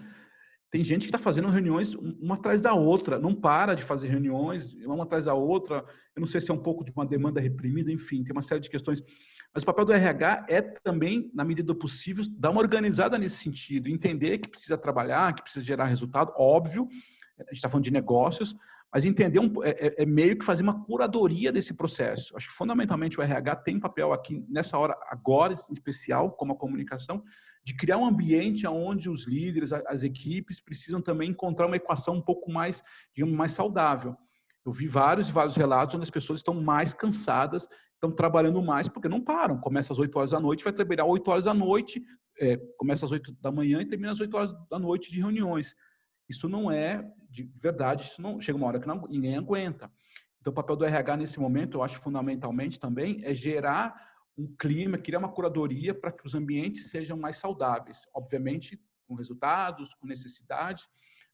tem gente que está fazendo reuniões uma atrás da outra, não para de fazer reuniões, uma atrás da outra, eu não sei se é um pouco de uma demanda reprimida, enfim, tem uma série de questões, mas o papel do RH é também, na medida do possível, dar uma organizada nesse sentido, entender que precisa trabalhar, que precisa gerar resultado, óbvio, a gente está falando de negócios, mas entender meio que fazer uma curadoria desse processo. Acho que fundamentalmente o RH tem um papel aqui, nessa hora, agora em especial, como a comunicação, de criar um ambiente onde os líderes, as equipes precisam também encontrar uma equação um pouco mais, digamos, mais saudável. Eu vi vários relatos onde as pessoas estão mais cansadas, estão trabalhando mais porque não param. Começa às 8 horas da noite, vai trabalhar 8 horas da noite, começa às 8 da manhã e termina às 8 horas da noite de reuniões. Isso não é, de verdade, isso não, chega uma hora que ninguém aguenta. Então, o papel do RH nesse momento, eu acho fundamentalmente também, é gerar um clima, criar uma curadoria para que os ambientes sejam mais saudáveis. Obviamente, com resultados, com necessidades,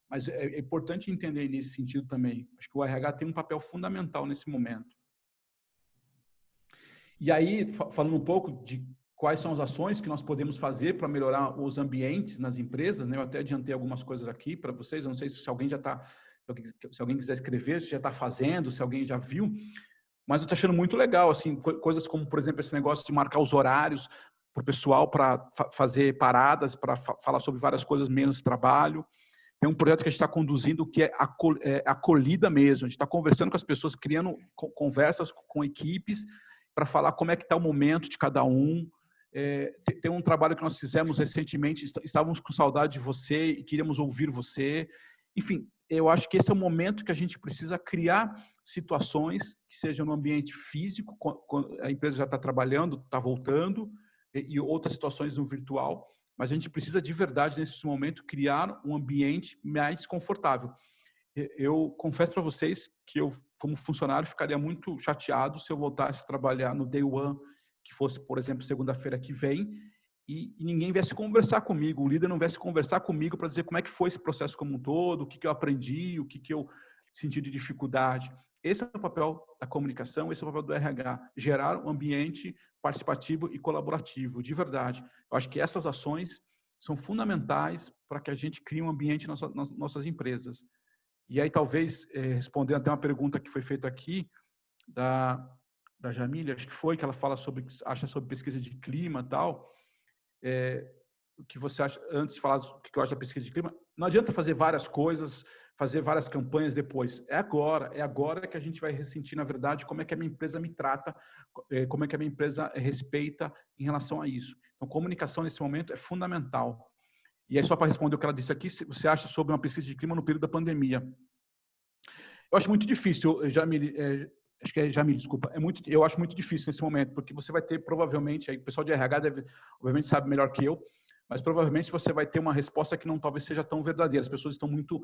mas é importante entender nesse sentido também. Acho que o RH tem um papel fundamental nesse momento. E aí, falando um pouco de quais são as ações que nós podemos fazer para melhorar os ambientes nas empresas, né? Eu até adiantei algumas coisas aqui para vocês, eu não sei se alguém já está, se alguém quiser escrever, se já está fazendo, se alguém já viu. Mas eu estou achando muito legal, assim, coisas como, por exemplo, esse negócio de marcar os horários para o pessoal, para fazer paradas, para falar sobre várias coisas menos trabalho. Tem um projeto que a gente está conduzindo que é acolhida mesmo. A gente está conversando com as pessoas, criando conversas com equipes para falar como é que está o momento de cada um. Tem um trabalho que nós fizemos recentemente, estávamos com saudade de você e queríamos ouvir você. Enfim, eu acho que esse é o momento que a gente precisa criar situações que sejam no ambiente físico, quando a empresa já está trabalhando, está voltando, e outras situações no virtual, mas a gente precisa de verdade, nesse momento, criar um ambiente mais confortável. Eu confesso para vocês que eu, como funcionário, ficaria muito chateado se eu voltasse a trabalhar no day one, que fosse, por exemplo, segunda-feira que vem, e ninguém viesse conversar comigo, o líder não viesse conversar comigo para dizer como é que foi esse processo como um todo, o que eu aprendi, o que eu senti de dificuldade. Esse é o papel da comunicação, esse é o papel do RH, gerar um ambiente participativo e colaborativo, de verdade. Eu acho que essas ações são fundamentais para que a gente crie um ambiente nas nossas empresas. E aí, talvez, respondendo até uma pergunta que foi feita aqui, da Jamília, acho que foi, que ela fala acha sobre pesquisa de clima e tal, o que você acha, antes de falar o que eu acho da pesquisa de clima, não adianta fazer várias coisas, fazer várias campanhas depois. É agora que a gente vai ressentir, na verdade, como é que a minha empresa me trata, como é que a minha empresa respeita em relação a isso. Então, comunicação nesse momento é fundamental. E aí, só para responder o que ela disse aqui, você acha sobre uma pesquisa de clima no período da pandemia? Eu acho muito difícil, Jamile, acho que é Jamile, desculpa. Eu acho muito difícil nesse momento, porque você vai ter, provavelmente, aí o pessoal de RH obviamente sabe melhor que eu, mas provavelmente você vai ter uma resposta que não talvez seja tão verdadeira. As pessoas estão muito...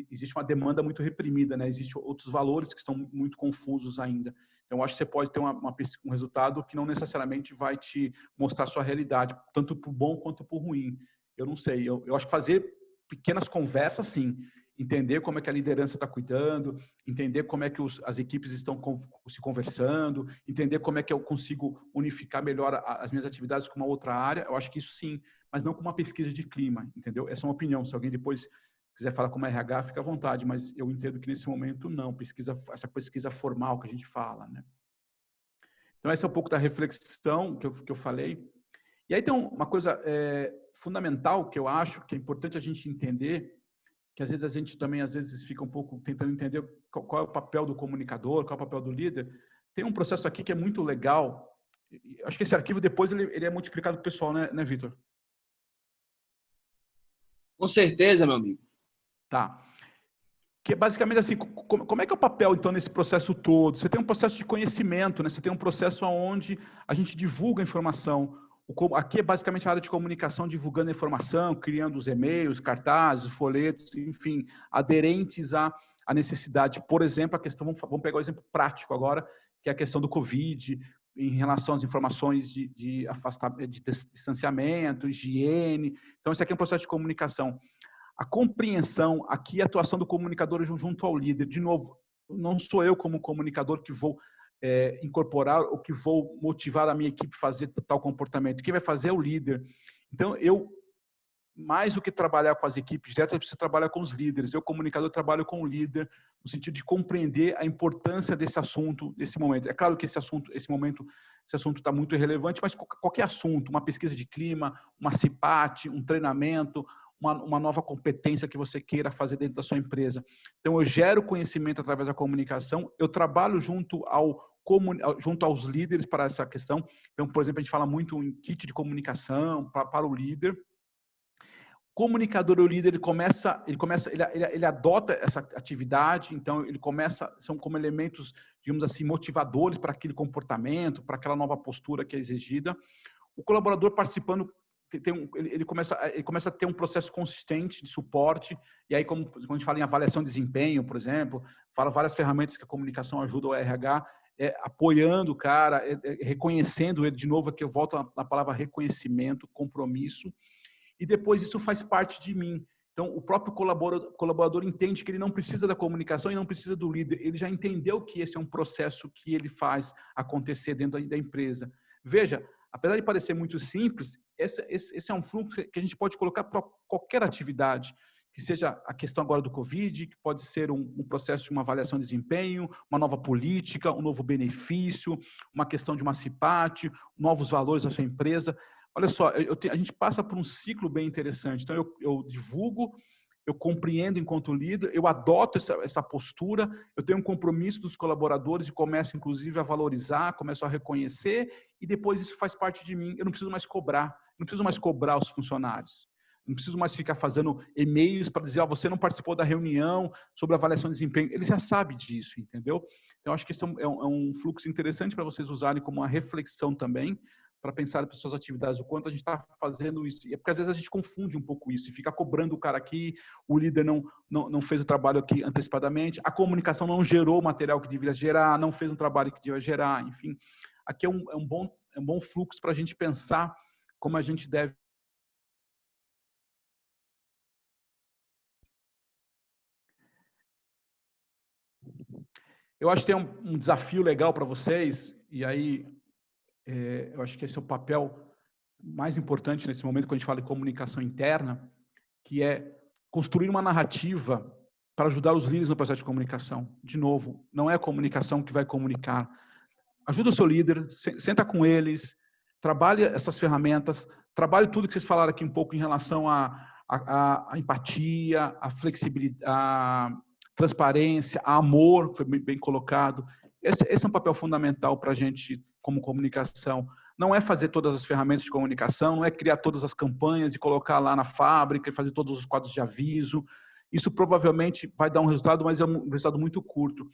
Existe uma demanda muito reprimida, né? Existem outros valores que estão muito confusos ainda. Então, eu acho que você pode ter um resultado que não necessariamente vai te mostrar a sua realidade, tanto por bom quanto por ruim. Eu não sei. Eu acho que fazer pequenas conversas, sim. Entender como é que a liderança está cuidando, entender como é que as equipes estão se conversando, entender como é que eu consigo unificar melhor as minhas atividades com uma outra área. Eu acho que isso sim, mas não com uma pesquisa de clima, entendeu? Essa é uma opinião. Se alguém depois quiser falar como RH, fica à vontade, mas eu entendo que nesse momento não. Essa pesquisa formal que a gente fala, né? Então, essa é um pouco da reflexão que eu falei. E aí tem uma coisa fundamental que eu acho que é importante a gente entender, que às vezes a gente também fica um pouco tentando entender qual é o papel do comunicador, qual é o papel do líder. Tem um processo aqui que é muito legal. Acho que esse arquivo depois ele é multiplicado para o pessoal, né, Vitor? Com certeza, meu amigo. Tá. Que é basicamente assim, como é que é o papel, então, nesse processo todo? Você tem um processo de conhecimento, né? Você tem um processo onde a gente divulga a informação. Aqui é basicamente a área de comunicação, divulgando a informação, criando os e-mails, cartazes, folhetos, enfim, aderentes à necessidade. Por exemplo, a questão, vamos pegar o exemplo prático agora, que é a questão do Covid, em relação às informações de distanciamento, higiene. Então, esse aqui é um processo de comunicação. A compreensão, aqui a atuação do comunicador junto ao líder. De novo, não sou eu como comunicador que vou incorporar ou que vou motivar a minha equipe a fazer tal comportamento. Quem vai fazer é o líder. Então, mais do que trabalhar com as equipes diretas, eu preciso trabalhar com os líderes. Eu, comunicador, trabalho com o líder no sentido de compreender a importância desse assunto, desse momento. É claro que esse assunto está muito relevante, mas qualquer assunto, uma pesquisa de clima, uma CIPAT, um treinamento, uma nova competência que você queira fazer dentro da sua empresa. Então, eu gero conhecimento através da comunicação, eu trabalho junto aos líderes para essa questão. Então, por exemplo, a gente fala muito em kit de comunicação para o líder. O comunicador ou líder, ele adota essa atividade, então são como elementos, digamos assim, motivadores para aquele comportamento, para aquela nova postura que é exigida. O colaborador participando, ele começa a ter um processo consistente de suporte, e aí, quando a gente fala em avaliação de desempenho, por exemplo, fala várias ferramentas que a comunicação ajuda o RH, apoiando o cara, reconhecendo ele, de novo, aqui eu volto na palavra reconhecimento, compromisso, e depois isso faz parte de mim. Então, o próprio colaborador entende que ele não precisa da comunicação e não precisa do líder, ele já entendeu que esse é um processo que ele faz acontecer dentro da empresa. Veja, apesar de parecer muito simples, esse é um fluxo que a gente pode colocar para qualquer atividade. que seja a questão agora do Covid, que pode ser um processo de uma avaliação de desempenho, uma nova política, um novo benefício, uma questão de uma CIPAT, novos valores da sua empresa. Olha só, a gente passa por um ciclo bem interessante. Então, eu divulgo, eu compreendo enquanto líder, eu adoto essa postura, eu tenho um compromisso dos colaboradores e começo, inclusive, a valorizar, começo a reconhecer, e depois isso faz parte de mim. Eu não preciso mais cobrar, não preciso mais cobrar os funcionários. Não preciso mais ficar fazendo e-mails para dizer, você não participou da reunião sobre avaliação de desempenho. Ele já sabe disso, entendeu? Então, acho que esse é um fluxo interessante para vocês usarem como uma reflexão também, para pensar nas suas atividades, o quanto a gente está fazendo isso. E é porque às vezes a gente confunde um pouco isso, e fica cobrando o cara aqui, o líder não fez o trabalho aqui antecipadamente, a comunicação não gerou o material que deveria gerar, não fez um trabalho que deveria gerar, enfim. Aqui é um bom fluxo para a gente pensar como a gente deve. Eu acho que tem um desafio legal para vocês, e aí eu acho que esse é o papel mais importante nesse momento, quando a gente fala de comunicação interna, que é construir uma narrativa para ajudar os líderes no processo de comunicação. De novo, não é a comunicação que vai comunicar. Ajuda o seu líder, senta com eles, trabalhe essas ferramentas, trabalhe tudo que vocês falaram aqui um pouco em relação à empatia, à flexibilidade, à transparência, a amor, foi bem colocado. Esse é um papel fundamental para a gente, como comunicação. Não é fazer todas as ferramentas de comunicação, não é criar todas as campanhas e colocar lá na fábrica e fazer todos os quadros de aviso. Isso provavelmente vai dar um resultado, mas é um resultado muito curto.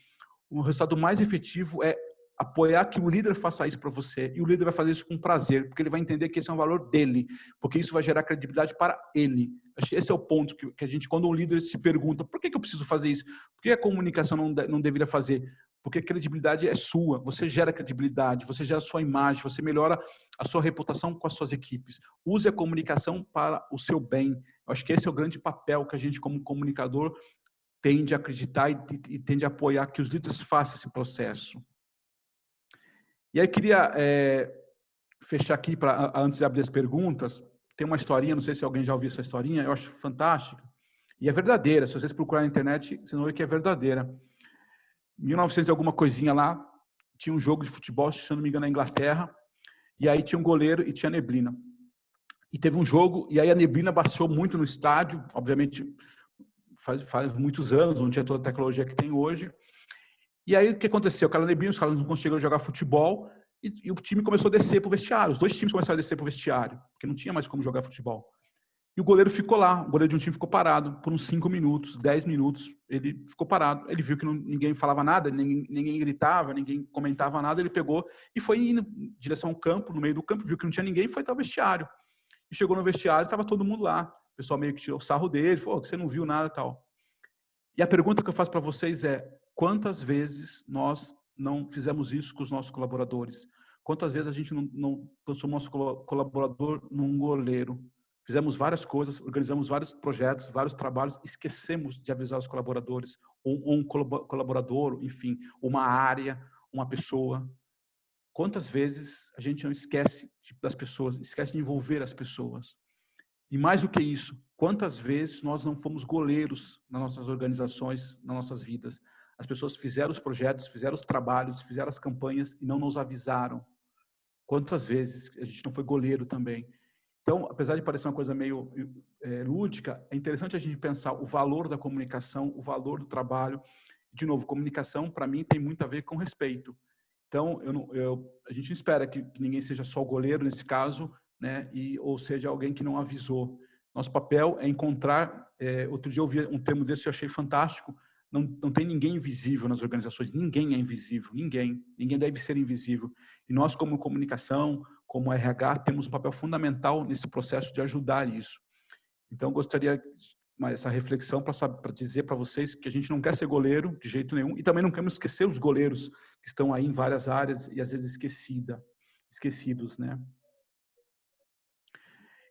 O resultado mais efetivo é apoiar que o líder faça isso para você, e o líder vai fazer isso com prazer, porque ele vai entender que esse é um valor dele, porque isso vai gerar credibilidade para ele. Acho que esse é o ponto que a gente, quando um líder se pergunta, por que eu preciso fazer isso? Por que a comunicação não deveria fazer? Porque a credibilidade é sua, você gera credibilidade, você gera a sua imagem, você melhora a sua reputação com as suas equipes. Use a comunicação para o seu bem. Eu acho que esse é o grande papel que a gente, como comunicador, tende a acreditar e tende a apoiar que os líderes façam esse processo. E aí queria fechar aqui, antes de abrir as perguntas, tem uma historinha, não sei se alguém já ouviu essa historinha, eu acho fantástica, e é verdadeira, se vocês procurarem na internet, vocês vão ver que é verdadeira. Em 1900 e alguma coisinha lá, tinha um jogo de futebol, se eu não me engano, na Inglaterra, e aí tinha um goleiro e tinha neblina. E teve um jogo, e aí a neblina baixou muito no estádio, obviamente faz muitos anos, não tinha toda a tecnologia que tem hoje. E aí o que aconteceu? Aquela neblina, os caras não conseguiram jogar futebol, e o time começou a descer para o vestiário. Os dois times começaram a descer para o vestiário, porque não tinha mais como jogar futebol. E o goleiro ficou lá, o goleiro de um time ficou parado por uns 5 minutos, 10 minutos, ele ficou parado. Ele viu que ninguém falava nada, ninguém gritava, ninguém comentava nada, ele pegou e foi indo em direção ao campo, no meio do campo, viu que não tinha ninguém e foi até o vestiário. E chegou no vestiário, estava todo mundo lá. O pessoal meio que tirou o sarro dele, falou, você não viu nada e tal. E a pergunta que eu faço para vocês é, quantas vezes nós não fizemos isso com os nossos colaboradores? Quantas vezes a gente não transformou nosso colaborador num goleiro? Fizemos várias coisas, organizamos vários projetos, vários trabalhos, esquecemos de avisar os colaboradores, ou um colaborador, enfim, uma área, uma pessoa. Quantas vezes a gente não esquece das pessoas, esquece de envolver as pessoas? E mais do que isso, quantas vezes nós não fomos goleiros nas nossas organizações, nas nossas vidas? As pessoas fizeram os projetos, fizeram os trabalhos, fizeram as campanhas e não nos avisaram. Quantas vezes a gente não foi goleiro também? Então, apesar de parecer uma coisa meio lúdica, é interessante a gente pensar o valor da comunicação, o valor do trabalho. De novo, comunicação, para mim, tem muito a ver com respeito. Então, a gente não espera que ninguém seja só o goleiro, nesse caso, né? Ou seja, alguém que não avisou. Nosso papel é encontrar... outro dia eu ouvi um termo desse que eu achei fantástico. Não tem ninguém invisível nas organizações. Ninguém é invisível. Ninguém deve ser invisível. E nós, como comunicação, como RH, temos um papel fundamental nesse processo de ajudar isso. Então, eu gostaria essa reflexão para dizer para vocês que a gente não quer ser goleiro de jeito nenhum e também não queremos esquecer os goleiros que estão aí em várias áreas e às vezes esquecidos, né?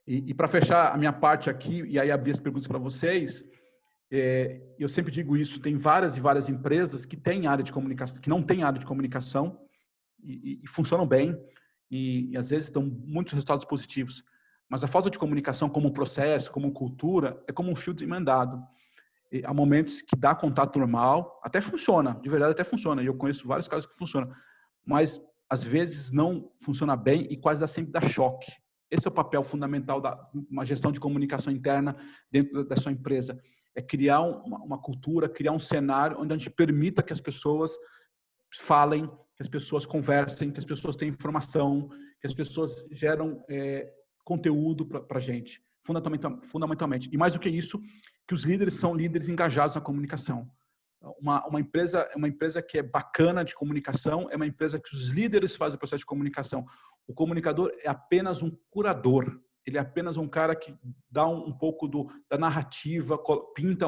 E para fechar a minha parte aqui e aí abrir as perguntas para vocês, eu sempre digo isso, tem várias e várias empresas que têm área de comunicação, que não têm área de comunicação e funcionam bem e às vezes dão muitos resultados positivos. Mas a falta de comunicação como processo, como cultura, é como um fio desmandado. E há momentos que dá contato normal, até funciona, de verdade até funciona. E eu conheço vários casos que funcionam. Mas, às vezes, não funciona bem e quase sempre dá choque. Esse é o papel fundamental de uma gestão de comunicação interna dentro da sua empresa. É criar uma cultura, criar um cenário onde a gente permita que as pessoas falem, que as pessoas conversem, que as pessoas tenham informação, que as pessoas geram conteúdo para a gente, fundamentalmente. E mais do que isso, que os líderes são líderes engajados na comunicação. Uma empresa que é bacana de comunicação é uma empresa que os líderes fazem o processo de comunicação. O comunicador é apenas um curador. Ele é apenas um cara que dá um pouco da narrativa, pinta,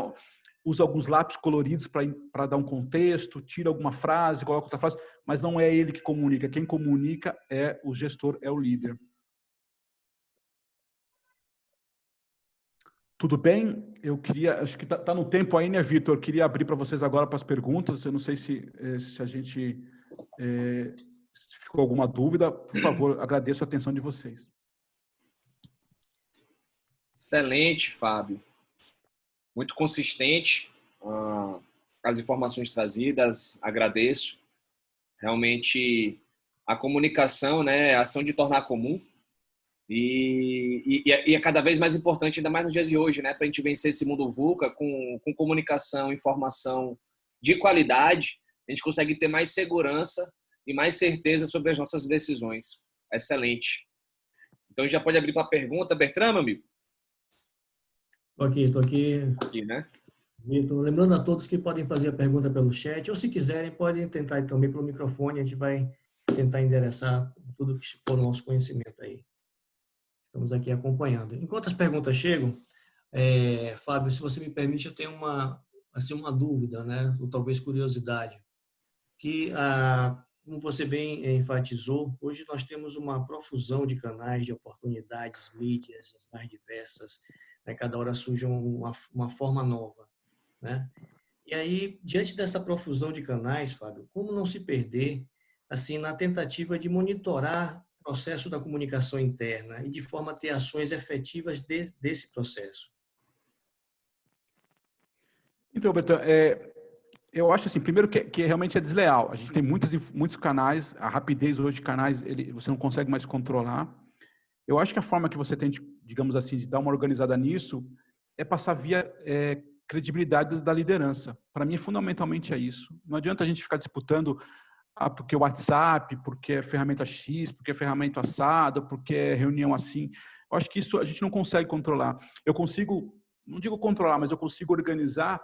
usa alguns lápis coloridos para dar um contexto, tira alguma frase, coloca outra frase, mas não é ele que comunica. Quem comunica é o gestor, é o líder. Tudo bem? Eu queria, acho que tá no tempo aí, né, Vitor? Eu queria abrir para vocês agora para as perguntas. Eu não sei se a gente se ficou alguma dúvida. Por favor, agradeço a atenção de vocês. Excelente, Fábio. Muito consistente as informações trazidas. Agradeço. Realmente, a comunicação, né, a ação de tornar comum. E é cada vez mais importante, ainda mais nos dias de hoje, né, para a gente vencer esse mundo VUCA com comunicação, informação de qualidade, a gente consegue ter mais segurança e mais certeza sobre as nossas decisões. Excelente. Então, já pode abrir para a pergunta. Bertrand, meu amigo? Estou aqui. Aqui, né? Vitor, lembrando a todos que podem fazer a pergunta pelo chat, ou se quiserem, podem tentar também pelo microfone, a gente vai tentar endereçar tudo que for o nosso conhecimento aí. Estamos aqui acompanhando. Enquanto as perguntas chegam, Fábio, se você me permite, eu tenho uma dúvida, né? Ou talvez curiosidade. Que, como você bem enfatizou, hoje nós temos uma profusão de canais, de oportunidades, mídias, as mais diversas. Né? Cada hora surge uma forma nova. Né? E aí, diante dessa profusão de canais, Fábio, como não se perder assim na tentativa de monitorar processo da comunicação interna e de forma a ter ações efetivas desse processo? Então, Bertrand, eu acho assim, primeiro que realmente é desleal. A gente tem muitos canais, a rapidez hoje de canais, você não consegue mais controlar. Eu acho que a forma que você tem, digamos assim, de dar uma organizada nisso é passar via credibilidade da liderança. Para mim, fundamentalmente é isso. Não adianta a gente ficar disputando porque o WhatsApp, porque é ferramenta X, porque é ferramenta assada, porque é reunião assim. Eu acho que isso a gente não consegue controlar. Eu consigo, não digo controlar, mas eu consigo organizar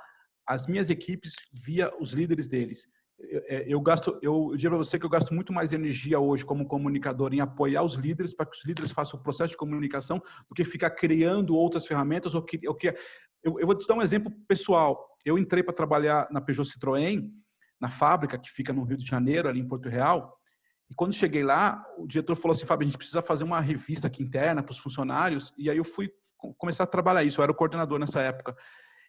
as minhas equipes via os líderes deles. Eu digo para você que eu gasto muito mais energia hoje como comunicador em apoiar os líderes para que os líderes façam o processo de comunicação do que ficar criando outras ferramentas. Eu vou te dar um exemplo pessoal. Eu entrei para trabalhar na Peugeot Citroën, na fábrica que fica no Rio de Janeiro, ali em Porto Real. E quando cheguei lá, o diretor falou assim: Fábio, a gente precisa fazer uma revista aqui interna para os funcionários. E aí eu fui começar a trabalhar isso. Eu era o coordenador nessa época.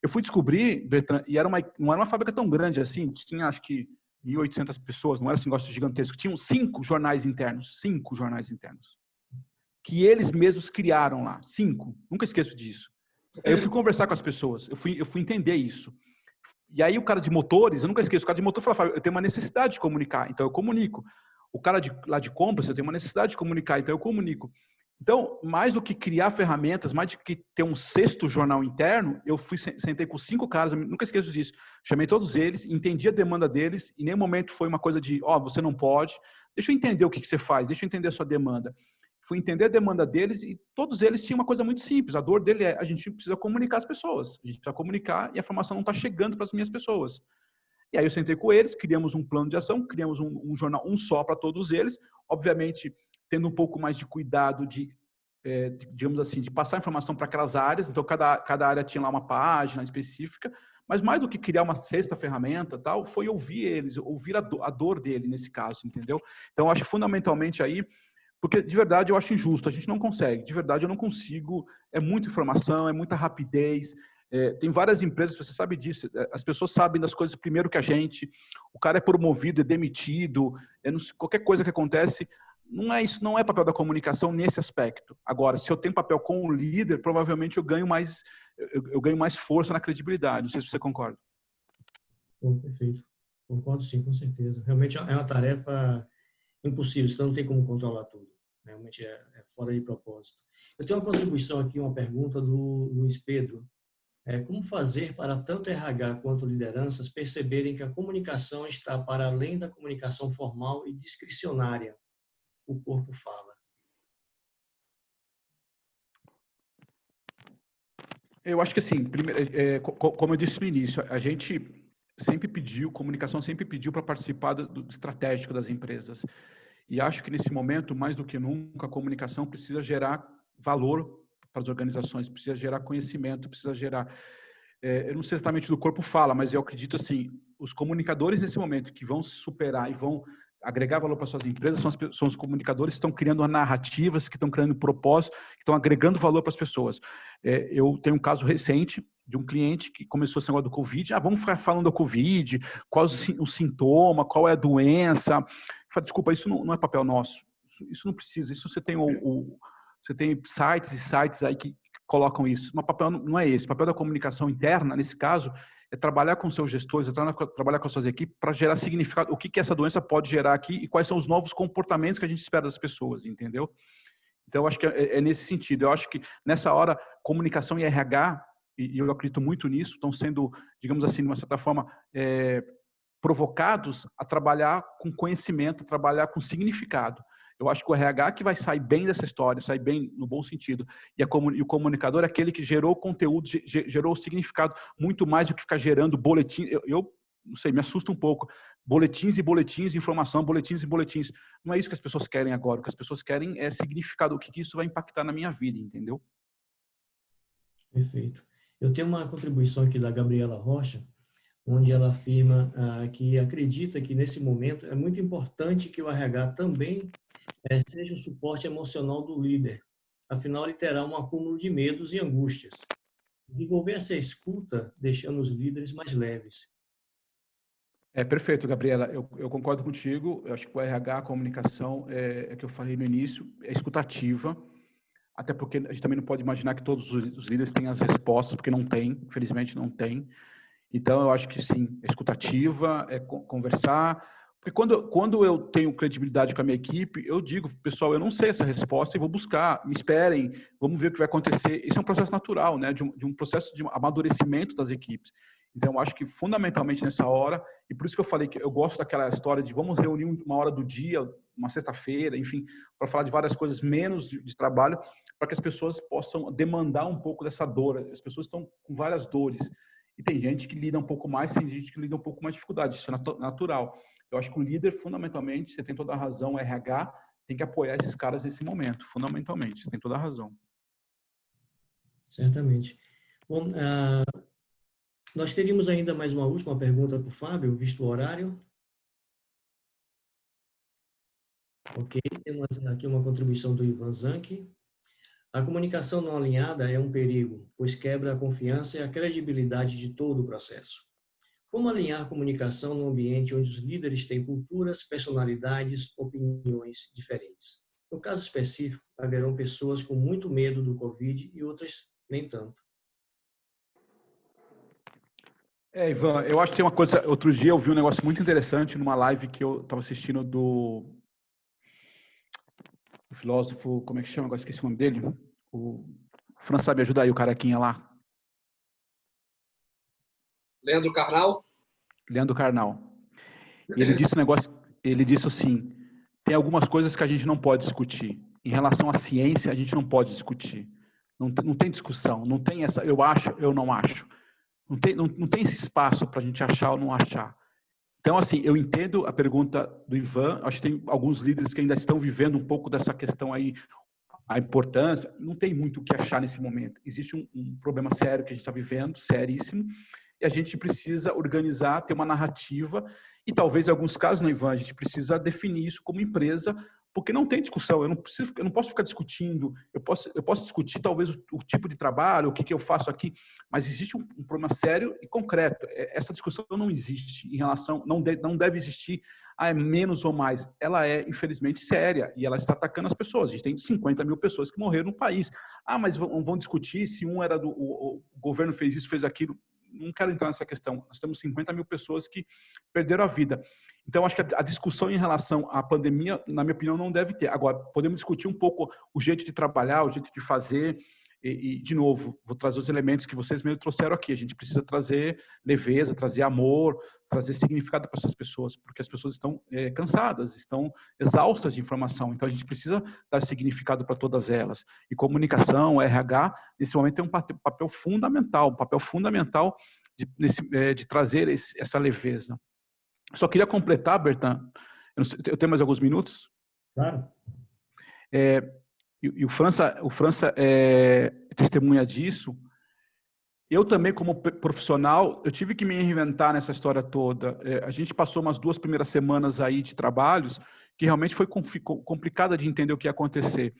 Eu fui descobrir, Bertrand, e não era uma fábrica tão grande assim, tinha acho que 1.800 pessoas, não era assim, negócio gigantesco. Tinham 5 jornais internos, que eles mesmos criaram lá. 5, nunca esqueço disso. Aí eu fui conversar com as pessoas, eu fui entender isso. E aí o cara de motores, eu nunca esqueço, o cara de motor falou: Fábio, eu tenho uma necessidade de comunicar, então eu comunico. O cara lá de compras, eu tenho uma necessidade de comunicar, então eu comunico. Então, mais do que criar ferramentas, mais do que ter um 6º jornal interno, eu sentei com 5 caras, eu nunca esqueço disso. Chamei todos eles, entendi a demanda deles, e em nenhum momento foi uma coisa de, você não pode, deixa eu entender o que você faz, deixa eu entender a sua demanda. Fui entender a demanda deles e todos eles tinham uma coisa muito simples. A dor dele é: a gente precisa comunicar as pessoas. A gente precisa comunicar e a informação não está chegando para as minhas pessoas. E aí eu sentei com eles, criamos um plano de ação, criamos um jornal, um só para todos eles. Obviamente, tendo um pouco mais de cuidado digamos assim, de passar informação para aquelas áreas. Então, cada área tinha lá uma página específica. Mas mais do que criar uma 6ª ferramenta, tal, foi ouvir eles, ouvir a dor dele nesse caso, entendeu? Então, eu acho que fundamentalmente aí, porque de verdade eu acho injusto, a gente não consegue, de verdade eu não consigo, é muita informação, é muita rapidez, tem várias empresas, você sabe disso, as pessoas sabem das coisas primeiro que a gente, o cara é promovido, é demitido, qualquer coisa que acontece, não é isso, não é papel da comunicação nesse aspecto. Agora, se eu tenho papel com o líder, provavelmente eu ganho mais força na credibilidade. Não sei se você concorda. Bom, perfeito. Concordo sim, com certeza. Realmente é uma tarefa impossível, senão não tem como controlar tudo. Realmente é fora de propósito. Eu tenho uma contribuição aqui, uma pergunta do Luiz Pedro. Como fazer para tanto RH quanto lideranças perceberem que a comunicação está para além da comunicação formal e discricionária? O corpo fala. Eu acho que assim, como eu disse no início, a gente comunicação sempre pediu para participar do estratégico das empresas. E acho que nesse momento, mais do que nunca, a comunicação precisa gerar valor para as organizações, precisa gerar conhecimento, precisa gerar... eu não sei exatamente do corpo fala, mas eu acredito assim, os comunicadores nesse momento que vão se superar e vão agregar valor para suas empresas são os comunicadores que estão criando narrativas, que estão criando propósito, que estão agregando valor para as pessoas. Eu tenho um caso recente de um cliente que começou esse negócio do Covid. Vamos ficar falando da Covid, qual o sintoma, qual é a doença. Eu falei, desculpa, isso não é papel nosso. Isso não precisa. Isso você tem você tem sites e sites aí que colocam isso. Mas o papel não é esse. O papel da comunicação interna, nesse caso, é trabalhar com seus gestores, trabalhar com as suas equipes para gerar significado. O que essa doença pode gerar aqui e quais são os novos comportamentos que a gente espera das pessoas, entendeu? Então, eu acho que é nesse sentido. Eu acho que, nessa hora, comunicação e RH, e eu acredito muito nisso, estão sendo, digamos assim, de uma certa forma, provocados a trabalhar com conhecimento, a trabalhar com significado. Eu acho que o RH que vai sair bem dessa história, sair bem no bom sentido. E o comunicador é aquele que gerou conteúdo, gerou significado, muito mais do que ficar gerando boletim. Eu não sei, me assusta um pouco. Boletins e boletins de informação, boletins e boletins. Não é isso que as pessoas querem agora. O que as pessoas querem é significado, o que isso vai impactar na minha vida, entendeu? Perfeito. Eu tenho uma contribuição aqui da Gabriela Rocha, onde ela afirma que acredita que, nesse momento, é muito importante que o RH também seja o suporte emocional do líder. Afinal, ele terá um acúmulo de medos e angústias. Desenvolver essa escuta, deixando os líderes mais leves. Perfeito, Gabriela. Eu concordo contigo. Eu acho que o RH, a comunicação, que eu falei no início, é escutativa. Até porque a gente também não pode imaginar que todos os líderes têm as respostas, porque não tem, infelizmente não tem. Então, eu acho que sim, é escutativa, é conversar. Porque quando eu tenho credibilidade com a minha equipe, eu digo, pessoal, eu não sei essa resposta e vou buscar, me esperem, vamos ver o que vai acontecer. Isso é um processo natural, né? de um processo de amadurecimento das equipes. Então, eu acho que fundamentalmente nessa hora, e por isso que eu falei que eu gosto daquela história de vamos reunir uma hora do dia, uma sexta-feira, enfim, para falar de várias coisas menos de trabalho, para que as pessoas possam demandar um pouco dessa dor. As pessoas estão com várias dores. E tem gente que lida um pouco mais, tem gente que lida um pouco mais de dificuldade. Isso é natural. Eu acho que o líder, fundamentalmente, você tem toda a razão, o RH tem que apoiar esses caras nesse momento, fundamentalmente. Você tem toda a razão. Certamente. Bom, nós teríamos ainda mais uma última pergunta para o Fábio, visto o horário. Ok, temos aqui uma contribuição do Ivan Zanck. A comunicação não alinhada é um perigo, pois quebra a confiança e a credibilidade de todo o processo. Como alinhar a comunicação num ambiente onde os líderes têm culturas, personalidades, opiniões diferentes? No caso específico, haverão pessoas com muito medo do Covid e outras nem tanto. Ivan, eu acho que tem uma coisa... Outro dia eu vi um negócio muito interessante numa live que eu estava assistindo do filósofo... Como é que chama? Agora esqueci o nome dele. O Fran, sabe ajudar aí o carequinha lá? Leandro Carnal? Leandro Carnal. E ele disse um negócio... Ele disse assim, tem algumas coisas que a gente não pode discutir. Em relação à ciência, a gente não pode discutir. Não tem discussão. Não tem essa... Eu acho, eu não acho. Não tem esse espaço para a gente achar ou não achar. Então, assim, eu entendo a pergunta do Ivan. Acho que tem alguns líderes que ainda estão vivendo um pouco dessa questão aí, a importância. Não tem muito o que achar nesse momento. Existe um problema sério que a gente está vivendo, seríssimo, e a gente precisa organizar, ter uma narrativa, e talvez em alguns casos, né, Ivan, a gente precisa definir isso como empresa porque não tem discussão, eu não posso ficar discutindo, eu posso discutir talvez o tipo de trabalho, o que eu faço aqui, mas existe um problema sério e concreto. Essa discussão não existe em relação, não deve existir, é menos ou mais. Ela é, infelizmente, séria e ela está atacando as pessoas. A gente tem 50 mil pessoas que morreram no país. Mas vão discutir se um era o governo fez isso, fez aquilo. Não quero entrar nessa questão. Nós temos 50 mil pessoas que perderam a vida. Então, acho que a discussão em relação à pandemia, na minha opinião, não deve ter. Agora, podemos discutir um pouco o jeito de trabalhar, o jeito de fazer. E de novo, vou trazer os elementos que vocês mesmo trouxeram aqui. A gente precisa trazer leveza, trazer amor, trazer significado para essas pessoas, porque as pessoas estão cansadas, estão exaustas de informação. Então, a gente precisa dar significado para todas elas. E comunicação, RH, nesse momento tem um papel fundamental, de trazer essa leveza. Só queria completar, Bertan, eu tenho mais alguns minutos? Claro. E o França é testemunha disso. Eu também, como profissional, eu tive que me reinventar nessa história toda. A gente passou umas 2 primeiras semanas aí de trabalhos que realmente foi complicada de entender o que ia acontecer.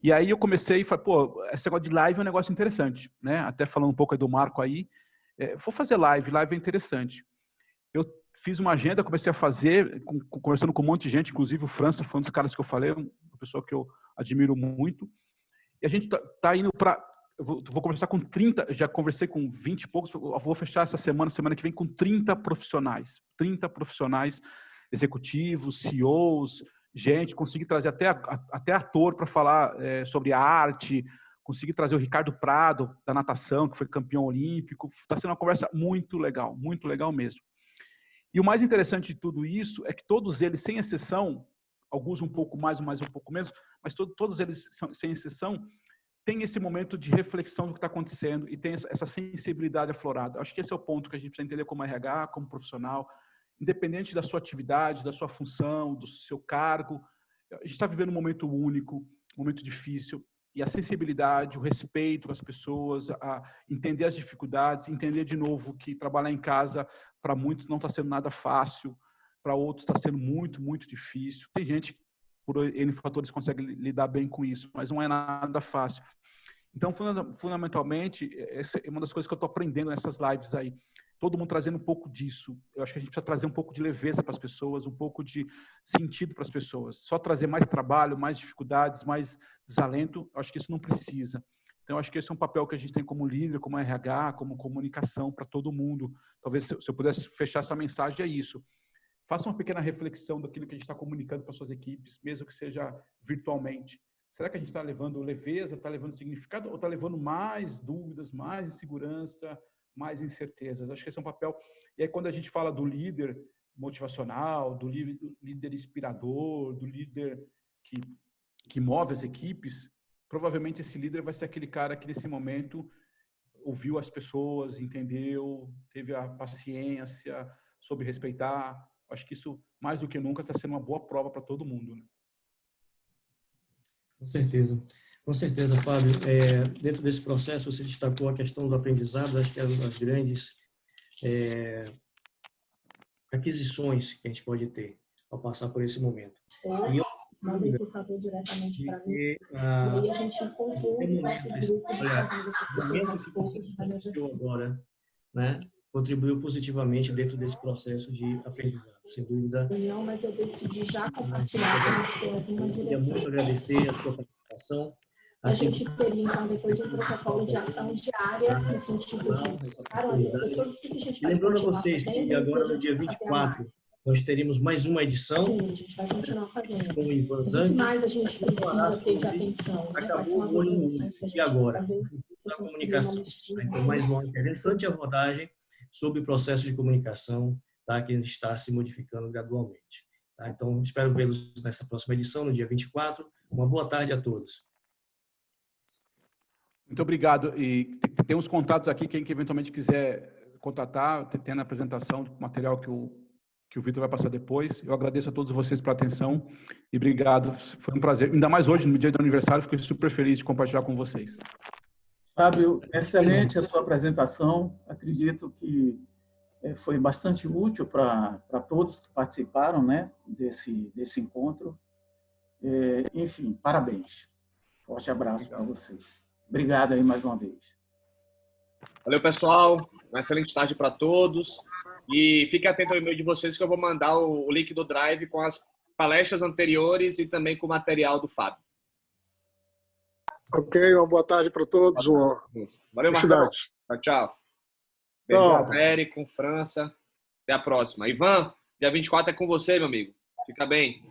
E aí eu comecei e falei, esse negócio de live é um negócio interessante, né? Até falando um pouco aí do Marco aí, vou fazer live é interessante. Eu fiz uma agenda, comecei a fazer, conversando com um monte de gente, inclusive o França foi um dos caras que eu falei, uma pessoa que eu admiro muito. E a gente tá indo para... Vou conversar com 30, já conversei com 20 e poucos, vou fechar essa semana que vem, com 30 profissionais. 30 profissionais, executivos, CEOs, gente, consegui trazer até ator para falar sobre arte, consegui trazer o Ricardo Prado, da natação, que foi campeão olímpico. Está sendo uma conversa muito legal mesmo. E o mais interessante de tudo isso é que todos eles, sem exceção, alguns um pouco mais, um pouco menos, mas todos eles, sem exceção, têm esse momento de reflexão do que está acontecendo e tem essa sensibilidade aflorada. Acho que esse é o ponto que a gente precisa entender como RH, como profissional, independente da sua atividade, da sua função, do seu cargo. A gente está vivendo um momento único, um momento difícil, e a sensibilidade, o respeito com as pessoas, a entender as dificuldades, entender de novo que trabalhar em casa, para muitos, não está sendo nada fácil, para outros está sendo muito, muito difícil. Tem gente que, por N fatores, consegue lidar bem com isso, mas não é nada fácil. Então, fundamentalmente, essa é uma das coisas que eu estou aprendendo nessas lives aí. Todo mundo trazendo um pouco disso. Eu acho que a gente precisa trazer um pouco de leveza para as pessoas, um pouco de sentido para as pessoas. Só trazer mais trabalho, mais dificuldades, mais desalento, eu acho que isso não precisa. Então, eu acho que esse é um papel que a gente tem como líder, como RH, como comunicação para todo mundo. Talvez, se eu pudesse fechar essa mensagem, é isso. Faça uma pequena reflexão daquilo que a gente está comunicando para suas equipes, mesmo que seja virtualmente. Será que a gente está levando leveza, está levando significado, ou está levando mais dúvidas, mais insegurança, mais incertezas? Acho que esse é um papel. E aí, quando a gente fala do líder motivacional, do líder inspirador, do líder que move as equipes, provavelmente esse líder vai ser aquele cara que, nesse momento, ouviu as pessoas, entendeu, teve a paciência, soube respeitar. Acho que isso, mais do que nunca, está sendo uma boa prova para todo mundo, né? Com certeza, Fábio. Dentro desse processo, você destacou a questão do aprendizado. Acho que é uma das grandes aquisições que a gente pode ter ao passar por esse momento. E eu mandem, por favor, diretamente para mim. E aí a gente encontrou o nosso grupo que agora, né, contribuiu positivamente dentro desse processo de aprendizado, sem dúvida. Não, mas eu decidi já compartilhar com você uma direção. Queria muito agradecer a sua participação. A gente teria, então, depois um protocolo de ação diária, no sentido de para as pessoas, o que a gente vai lembrando a vocês que agora, no dia 24, nós teremos mais uma edição. Sim, a gente vai continuar fazendo. Com o Ivan O Zanchi. que mais a gente precisa ter de atenção? Acabou o olho no olho. E agora? Na comunicação. Então, mais uma interessante abordagem sobre o processo de comunicação, tá, que está se modificando gradualmente. Tá? Então, espero vê-los nessa próxima edição, no dia 24. Uma boa tarde a todos. Muito obrigado. E tem uns contatos aqui, quem que eventualmente quiser contatar, tem na apresentação do material que o Vitor vai passar depois. Eu agradeço a todos vocês pela atenção e obrigado. Foi um prazer. Ainda mais hoje, no dia do aniversário, fiquei super feliz de compartilhar com vocês. Fábio, excelente a sua apresentação. Acredito que foi bastante útil para todos que participaram, né, desse encontro. Enfim, parabéns. Forte abraço para você. Obrigado aí mais uma vez. Valeu, pessoal. Uma excelente tarde para todos. E fique atento ao e-mail de vocês que eu vou mandar o link do Drive com as palestras anteriores e também com o material do Fábio. Ok, uma boa tarde para todos. Valeu, Marcão. Tchau, tchau. Beijo, Érico, França. Até a próxima. Ivan, dia 24 é com você, meu amigo. Fica bem.